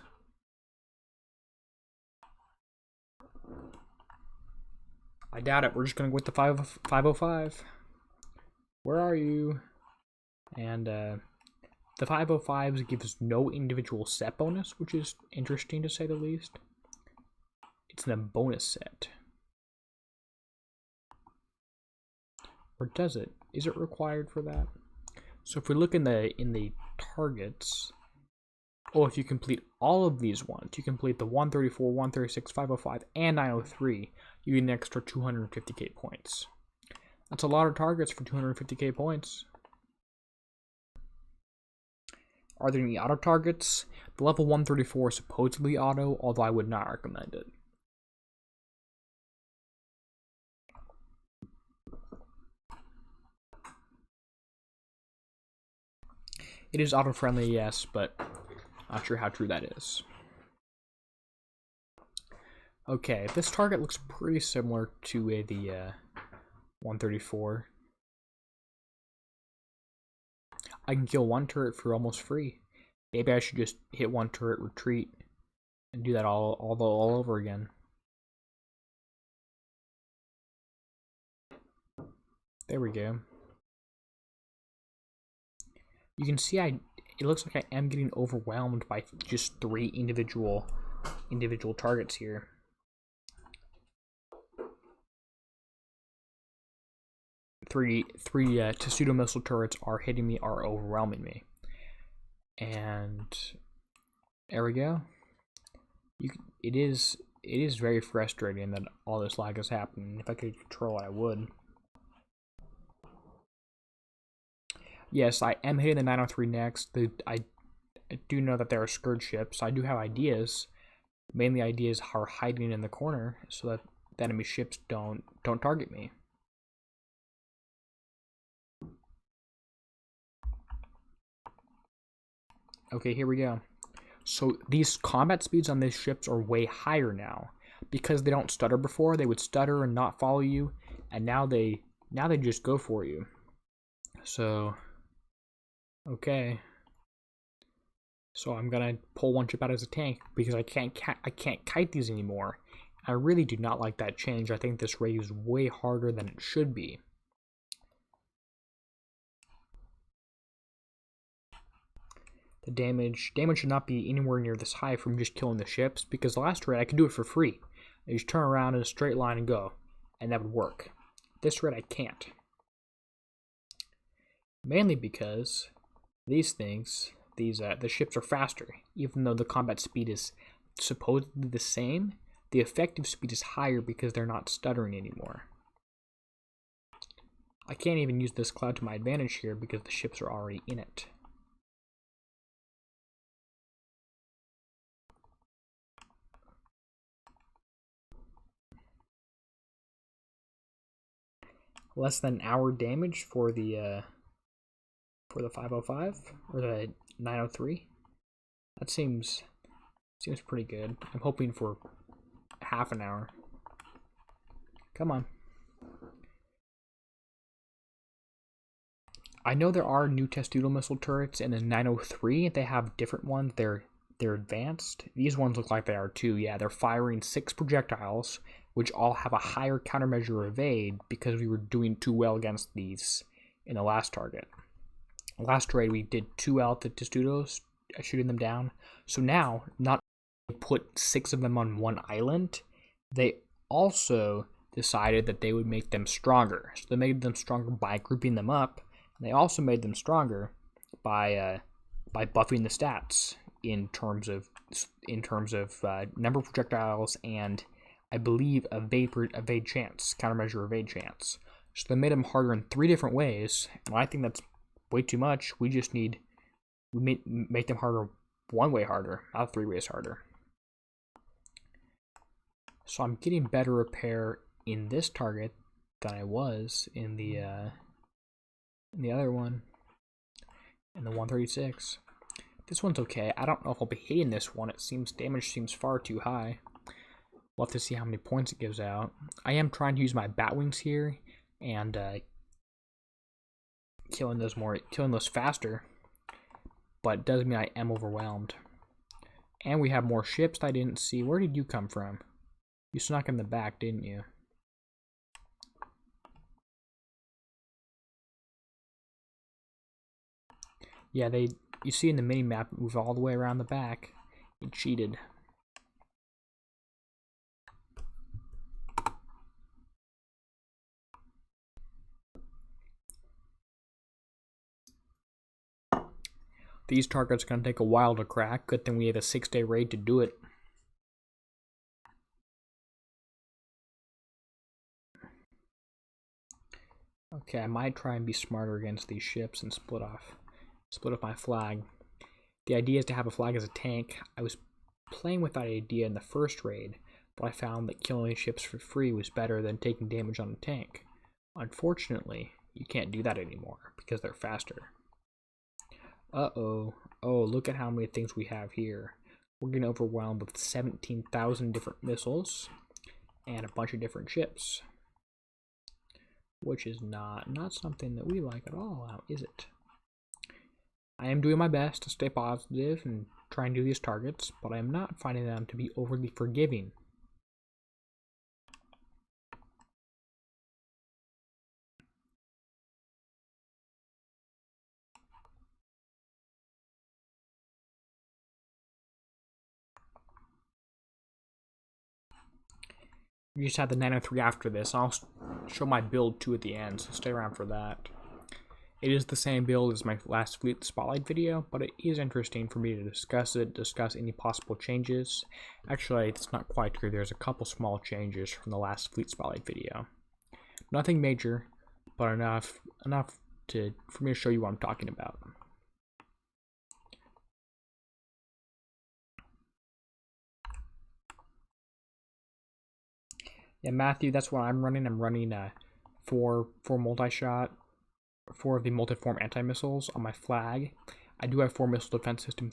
A: I doubt it. We're just going to go with the 505. Where are you? And the 505s gives no individual set bonus, which is interesting to say the least. It's a bonus set. Or does it? Is it required for that? So if we look in the targets, oh, if you complete all of these ones, you complete the 134, 136, 505, and 903, you get an extra 250k points. That's a lot of targets for 250k points. Are there any auto targets? The level 134 is supposedly auto, although I would not recommend it. It is auto-friendly, yes, but not sure how true that is. Okay, this target looks pretty similar to the 134. I can kill one turret for almost free. Maybe I should just hit one turret, retreat, and do that all over again. There we go. You can see it looks like I am getting overwhelmed by just 3 individual targets here. Three Testudo missile turrets are hitting me, are overwhelming me. And there we go. It is very frustrating that all this lag is happening. If I could control it, I would. Yes, I am hitting the 903 next. I do know that there are scourge ships. I do have ideas. Mainly ideas are hiding in the corner so that the enemy ships don't target me. Okay, here we go. So these combat speeds on these ships are way higher now. Because they don't stutter before, they would stutter and not follow you, and now they just go for you. So okay. So I'm gonna pull one ship out as a tank because I can't kite these anymore. I really do not like that change. I think this raid is way harder than it should be. The damage should not be anywhere near this high from just killing the ships, because the last raid I could do it for free. I just turn around in a straight line and go, and that would work. This raid I can't. Mainly because these things, the ships are faster. Even though the combat speed is supposedly the same, the effective speed is higher because they're not stuttering anymore. I can't even use this cloud to my advantage here because the ships are already in it. Less than an hour damage for the 505 or the 903. That seems pretty good. I'm hoping for half an hour. Come on. I know there are new Testudo missile turrets in the 903. They have different ones. They're advanced. These ones look like they are too. Yeah, they're firing 6 projectiles, which all have a higher countermeasure evade because we were doing too well against these in the last target. Last raid we did 2 out the Testudos, shooting them down. So now, not only put 6 of them on one island, they also decided that they would make them stronger. So they made them stronger by grouping them up. And they also made them stronger by buffing the stats in terms of in terms of number of projectiles and I believe evade chance, countermeasure evade chance. So they made them harder in 3 different ways, and I think that's way too much. We just need make them harder 1 way harder, not 3 ways harder. So I'm getting better repair in this target than I was in the other one, in the 136. This one's okay. I don't know if I'll be hitting this one. Damage seems far too high. We'll have to see how many points it gives out. I am trying to use my bat wings here and killing those faster, but it does mean I am overwhelmed. And we have more ships that I didn't see. Where did you come from? You snuck in the back, didn't you? Yeah, you see in the mini map move all the way around the back. You cheated. These targets are going to take a while to crack. Good thing we have a 6-day raid to do it. Okay, I might try and be smarter against these ships and split off my flag. The idea is to have a flag as a tank. I was playing with that idea in the first raid, but I found that killing ships for free was better than taking damage on a tank. Unfortunately, you can't do that anymore because they're faster. Uh-oh. Oh, look at how many things we have here. We're getting overwhelmed with 17,000 different missiles and a bunch of different ships, which is not something that we like at all, now is it? I am doing my best to stay positive and try and do these targets, but I am not finding them to be overly forgiving. We just have the 903 after this. I'll show my build too at the end, so stay around for that. It is the same build as my last Fleet Spotlight video, but it is interesting for me to discuss any possible changes. Actually, it's not quite true. There's a couple small changes from the last Fleet Spotlight video. Nothing major, but enough for me to show you what I'm talking about. Yeah, Matthew, that's what I'm running. I'm running 4 multi-shot, 4 of the multi-form anti-missiles on my flag. I do have 4 missile defense system,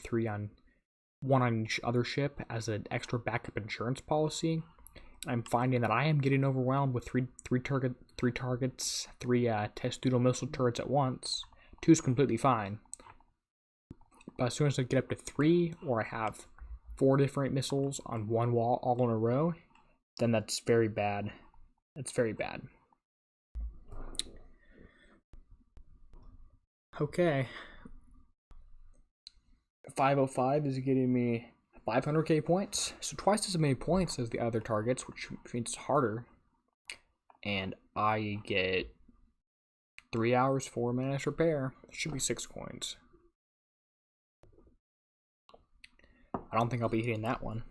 A: 1 on each other ship as an extra backup insurance policy. I'm finding that I am getting overwhelmed with three targets, 3 testudo missile turrets at once. 2 is completely fine, but as soon as I get up to 3, or I have 4 different missiles on one wall all in a row, then that's very bad. That's very bad. Okay. 505 is getting me 500k points, so twice as many points as the other targets, which means it's harder. And I get 3 hours, 4 minutes repair. It should be 6 coins. I don't think I'll be hitting that one.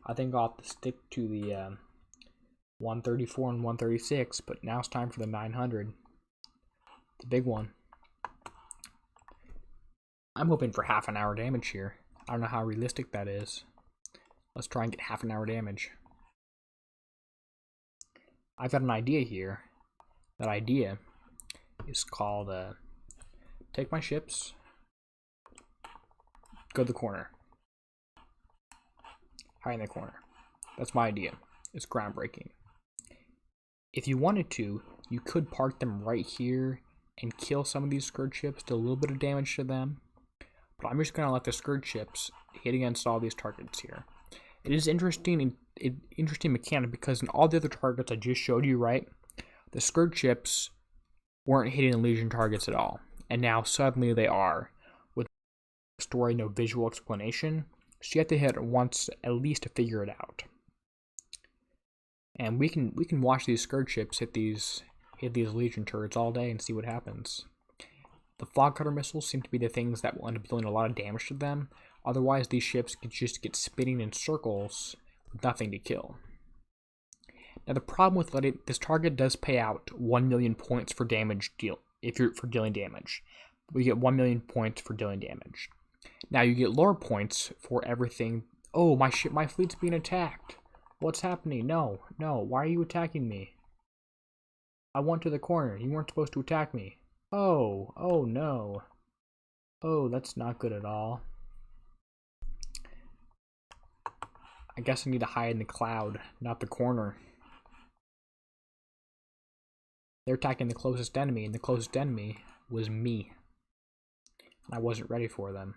A: I think I'll have to stick to the 134 and 136, but now it's time for the 900. The big one. I'm hoping for half an hour damage here. I don't know how realistic that is. Let's try and get half an hour damage. I've got an idea here. That idea is called take my ships, go to the corner. Hide in the corner. That's my idea. It's groundbreaking. If you wanted to, you could park them right here and kill some of these scourge ships, do a little bit of damage to them. But I'm just going to let the scourge ships hit against all these targets here. It is interesting mechanic because in all the other targets I just showed you, right, the scourge ships weren't hitting the Legion targets at all. And now suddenly they are, with no story, no visual explanation. So you have to hit it once at least to figure it out. And we can watch these scourge ships hit these Legion turrets all day and see what happens. The fog cutter missiles seem to be the things that will end up dealing a lot of damage to them. Otherwise, these ships could just get spinning in circles with nothing to kill. Now, the problem with this target does pay out 1 million points for damage for dealing damage. We get 1 million points for dealing damage. Now, you get lower points for everything. Oh, my fleet's being attacked. What's happening? No, why are you attacking me? I went to the corner. You weren't supposed to attack me. Oh no. Oh, that's not good at all. I guess I need to hide in the cloud, not the corner. They're attacking the closest enemy, and the closest enemy was me. I wasn't ready for them.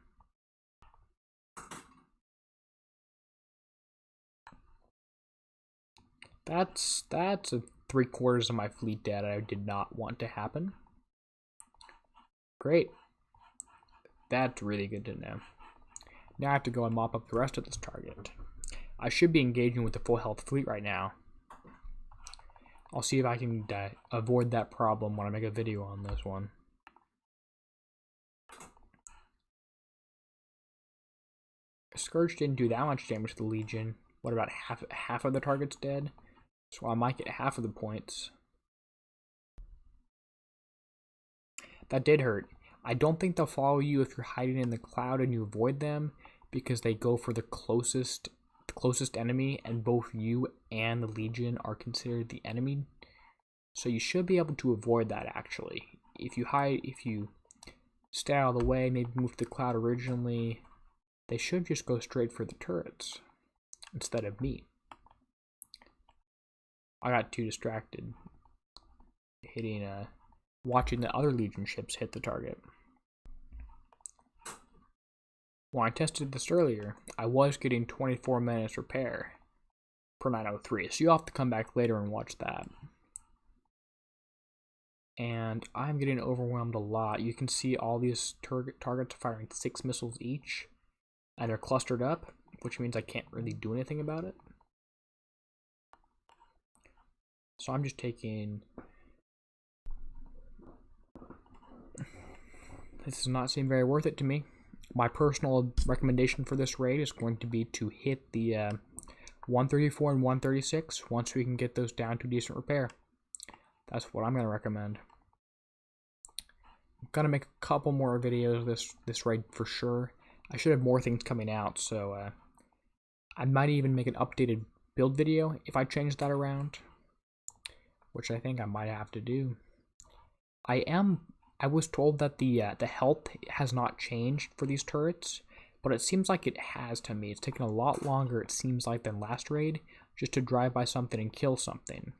A: That's a 3/4 of my fleet dead. I did not want to happen. Great. That's really good to know. Now I have to go and mop up the rest of this target. I should be engaging with the full health fleet right now. I'll see if I can avoid that problem when I make a video on this one. Scourge didn't do that much damage to the Legion. What about half of the targets dead? So I might get half of the points. That did hurt. I don't think they'll follow you if you're hiding in the cloud and you avoid them, because they go for the closest enemy, and both you and the Legion are considered the enemy. So you should be able to avoid that actually. If you stay out of the way, maybe move to the cloud originally, they should just go straight for the turrets instead of me. I got too distracted watching the other Legion ships hit the target. When I tested this earlier, I was getting 24 minutes repair per 903, so you'll have to come back later and watch that. And I'm getting overwhelmed a lot. You can see all these targets firing 6 missiles each, and they're clustered up, which means I can't really do anything about it. So I'm just taking... This does not seem very worth it to me. My personal recommendation for this raid is going to be to hit the 134 and 136 once we can get those down to decent repair. That's what I'm going to recommend. I'm going to make a couple more videos this raid for sure. I should have more things coming out, so I might even make an updated build video if I change that around, which I think I might have to do. I was told that the health has not changed for these turrets, but it seems like it has to me. It's taken a lot longer, it seems like, than last raid, just to drive by something and kill something.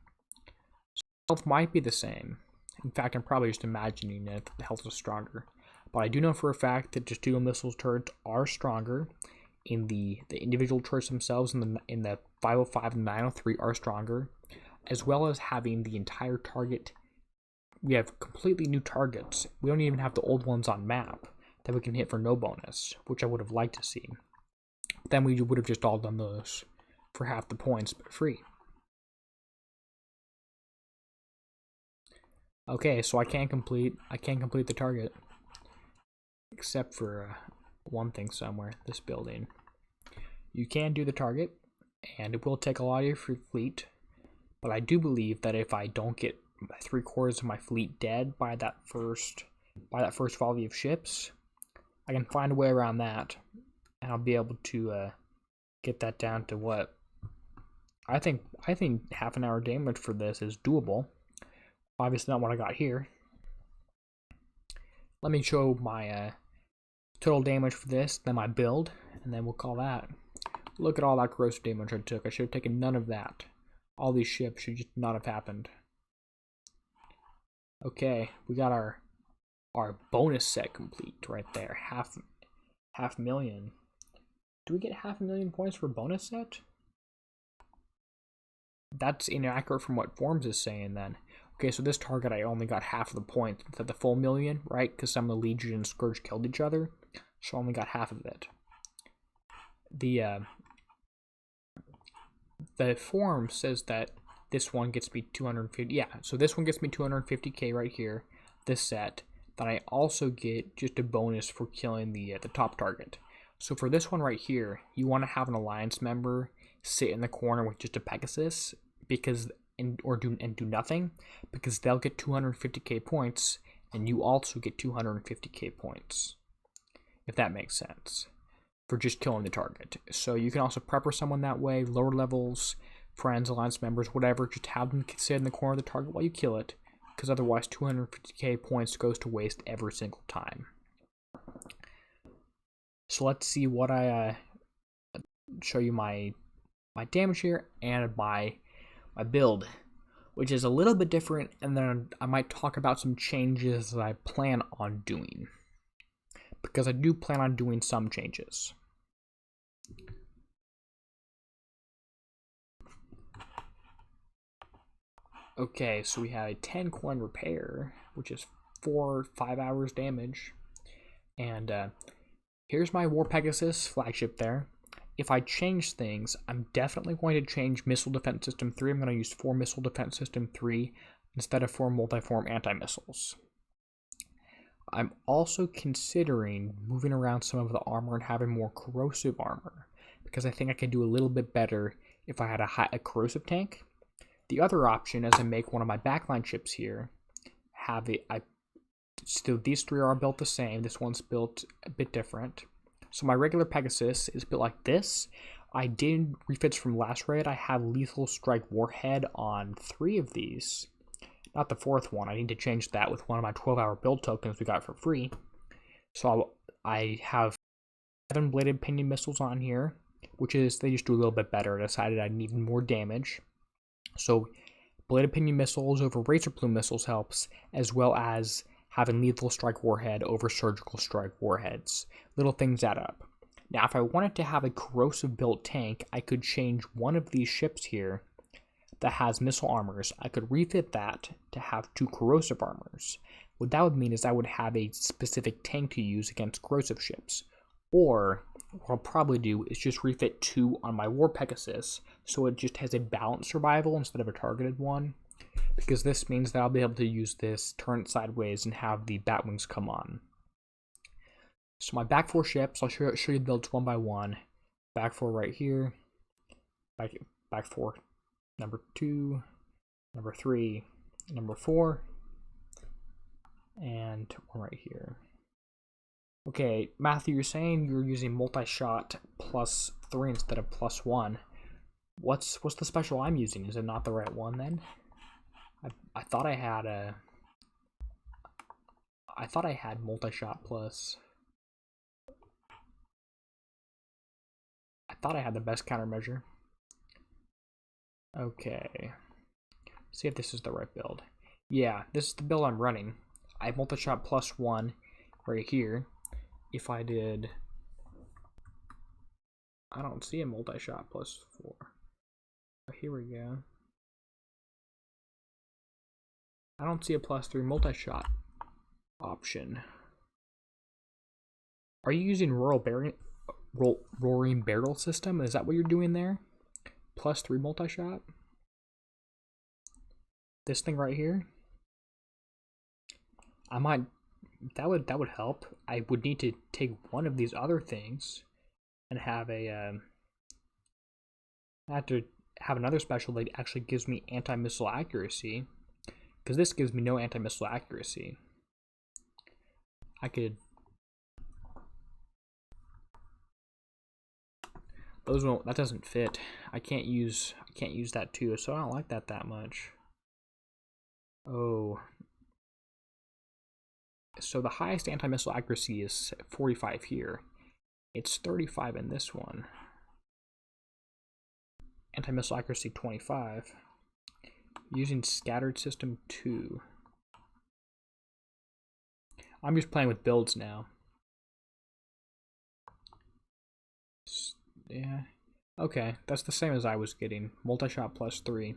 A: So health might be the same. In fact, I'm probably just imagining that the health is stronger. But I do know for a fact that Justigo Missiles turrets are stronger. In the individual turrets themselves in the 505 and 903 are stronger, as well as having the entire target. We have completely new targets. We don't even have the old ones on map that we can hit for no bonus, which I would have liked to see. But then we would have just all done those for half the points, but free. Okay, so I can't complete the target, except for one thing somewhere. This building. You can do the target, and it will take a lot of your fleet. But I do believe that if I don't get 3/4 of my fleet dead by that first volley of ships, I can find a way around that, and I'll be able to get that down to what I think half an hour damage for this is doable. Obviously not what I got here. Let me show my total damage for this, then my build, and then we'll call that. Look at all that gross damage I took. I should have taken none of that. All these ships should just not have happened. Okay, we got our bonus set complete right there. Half million. Do we get 500,000 points for bonus set? That's inaccurate from what Forms is saying then. Okay, so this target I only got half of the points instead of the full million, right? Because some of the Legion and Scourge killed each other, so I only got half of it. The form says that this one gets me 250. Yeah, so this one gets me 250k right here. This set. Then I also get just a bonus for killing the top target. So for this one right here, you want to have an alliance member sit in the corner with just a Pegasus and do nothing, because they'll get 250k points and you also get 250k points, if that makes sense, for just killing the target. So you can also prepper someone that way, lower levels, friends, alliance members, whatever, just have them sit in the corner of the target while you kill it, because otherwise 250k points goes to waste every single time. So let's see what I show you my damage here and my build, which is a little bit different, and then I might talk about some changes that I plan on doing, because I do plan on doing some changes. Okay, so we have a 10 coin repair, which is 5 hours damage, and here's my War Pegasus flagship there. If I change things, I'm definitely going to change Missile Defense System 3. I'm going to use 4 Missile Defense System 3 instead of 4 Multiform Anti-Missiles. I'm also considering moving around some of the armor and having more corrosive armor, because I think I could do a little bit better if I had a corrosive tank. The other option, as I make one of my backline ships here, still these 3 are built the same. This one's built a bit different. So my regular Pegasus is built like this. I did refits from last raid. I have Lethal Strike Warhead on 3 of these. Not the 4th one. I need to change that with one of my 12-hour build tokens we got for free. So I have 7 Bladed Pinion Missiles on here, which is, they just do a little bit better. I decided I needed more damage. So Bladed Pinion Missiles over Razor Plume Missiles helps, as well as having Lethal Strike Warhead over Surgical Strike Warheads. Little things add up. Now, if I wanted to have a corrosive built tank, I could change one of these ships here that has missile armors. I could refit that to have 2 corrosive armors. What that would mean is I would have a specific tank to use against corrosive ships. Or, what I'll probably do is just refit 2 on my War Pegasus, so it just has a balanced survival instead of a targeted one, because this means that I'll be able to use this, turn it sideways, and have the bat wings come on. So my back 4 ships, I'll show you the builds one by one. Back 4 right here, back 4, number 2, number 3, number 4, and one right here. Okay, Matthew, you're saying you're using multi-shot +3 instead of +1. What's the special I'm using? Is it not the right one then? I thought I had multi-shot plus. I thought I had the best countermeasure. Okay. See if this is the right build. Yeah, this is the build I'm running. I have multi-shot +1 right here. If I did, I don't see a multi-shot +4. Oh, here we go. I don't see a +3 multi-shot option. Are you using Roaring Barrel system? Is that what you're doing there? +3 multi-shot? This thing right here? I might, that would help. I would need to take one of these other things and have I have to have another special that actually gives me anti-missile accuracy, because this gives me no anti-missile accuracy. I could, those won't, that doesn't fit. I can't use that too, so I don't like that much. Oh, so the highest anti-missile accuracy is 45 here. It's 35 in this one. Anti-missile accuracy 25. Using scattered system 2. I'm just playing with builds now. Yeah. Okay, that's the same as I was getting. Multi-shot +3.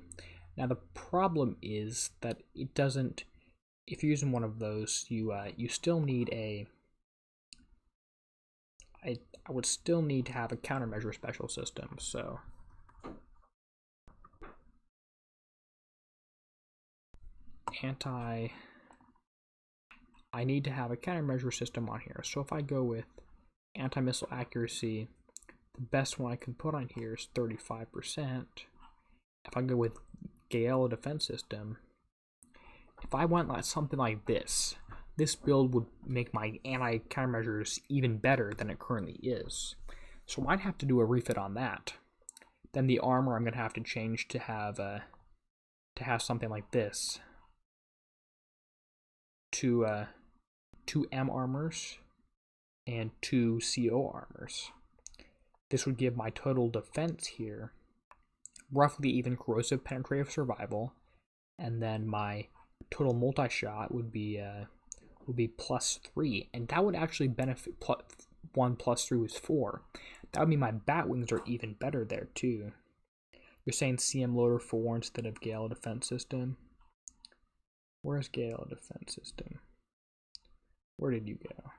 A: Now the problem is that it doesn't. If you're using one of those, you still need a. I would still need to have a countermeasure special system. So. I need to have a countermeasure system on here. So if I go with anti-missile accuracy, the best one I can put on here is 35%. If I go with Gale defense system, if I went like something like this build would make my anti-countermeasures even better than it currently is. So I might have to do a refit on that. Then the armor I'm going to have to change to have something like this. Two M armors and 2 CO armors. This would give my total defense here roughly even corrosive penetrative survival, and then my total multi-shot would be +3, and that would actually benefit 1 + 3 was 4. That would mean my bat wings are even better there too. You're saying CM loader 4 instead of Gale defense system? Where's Gale defense system? Where did you go?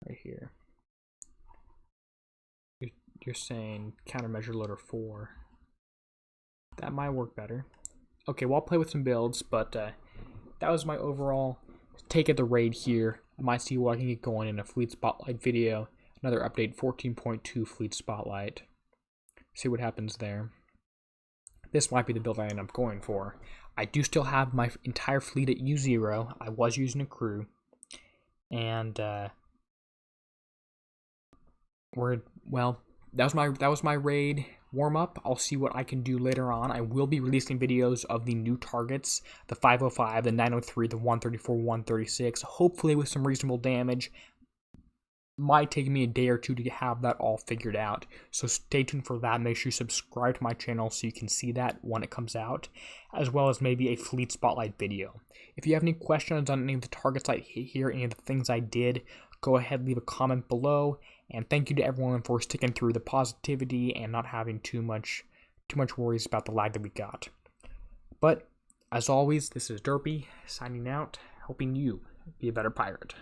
A: Right here. You're saying countermeasure loader 4. That might work better. Okay, well, I'll play with some builds, but that was my overall take at the raid here. I might see what I can get going in a fleet spotlight video. Another update, 14.2 fleet spotlight. See what happens there. This might be the build I end up going for. I do still have my entire fleet at U0. I was using a crew. And that was my raid warm-up. I'll see what I can do later on. I will be releasing videos of the new targets, the 505, the 903, the 134, 136, hopefully with some reasonable damage. Might take me a day or two to have that all figured out, so stay tuned for that. Make sure you subscribe to my channel so you can see that when it comes out, as well as maybe a fleet spotlight video. If you have any questions on any of the targets I hit here, any of the things I did, go ahead and leave a comment below. And thank you to everyone for sticking through the positivity and not having too much worries about the lag that we got. But as always, this is Derpy signing out, helping you be a better pirate.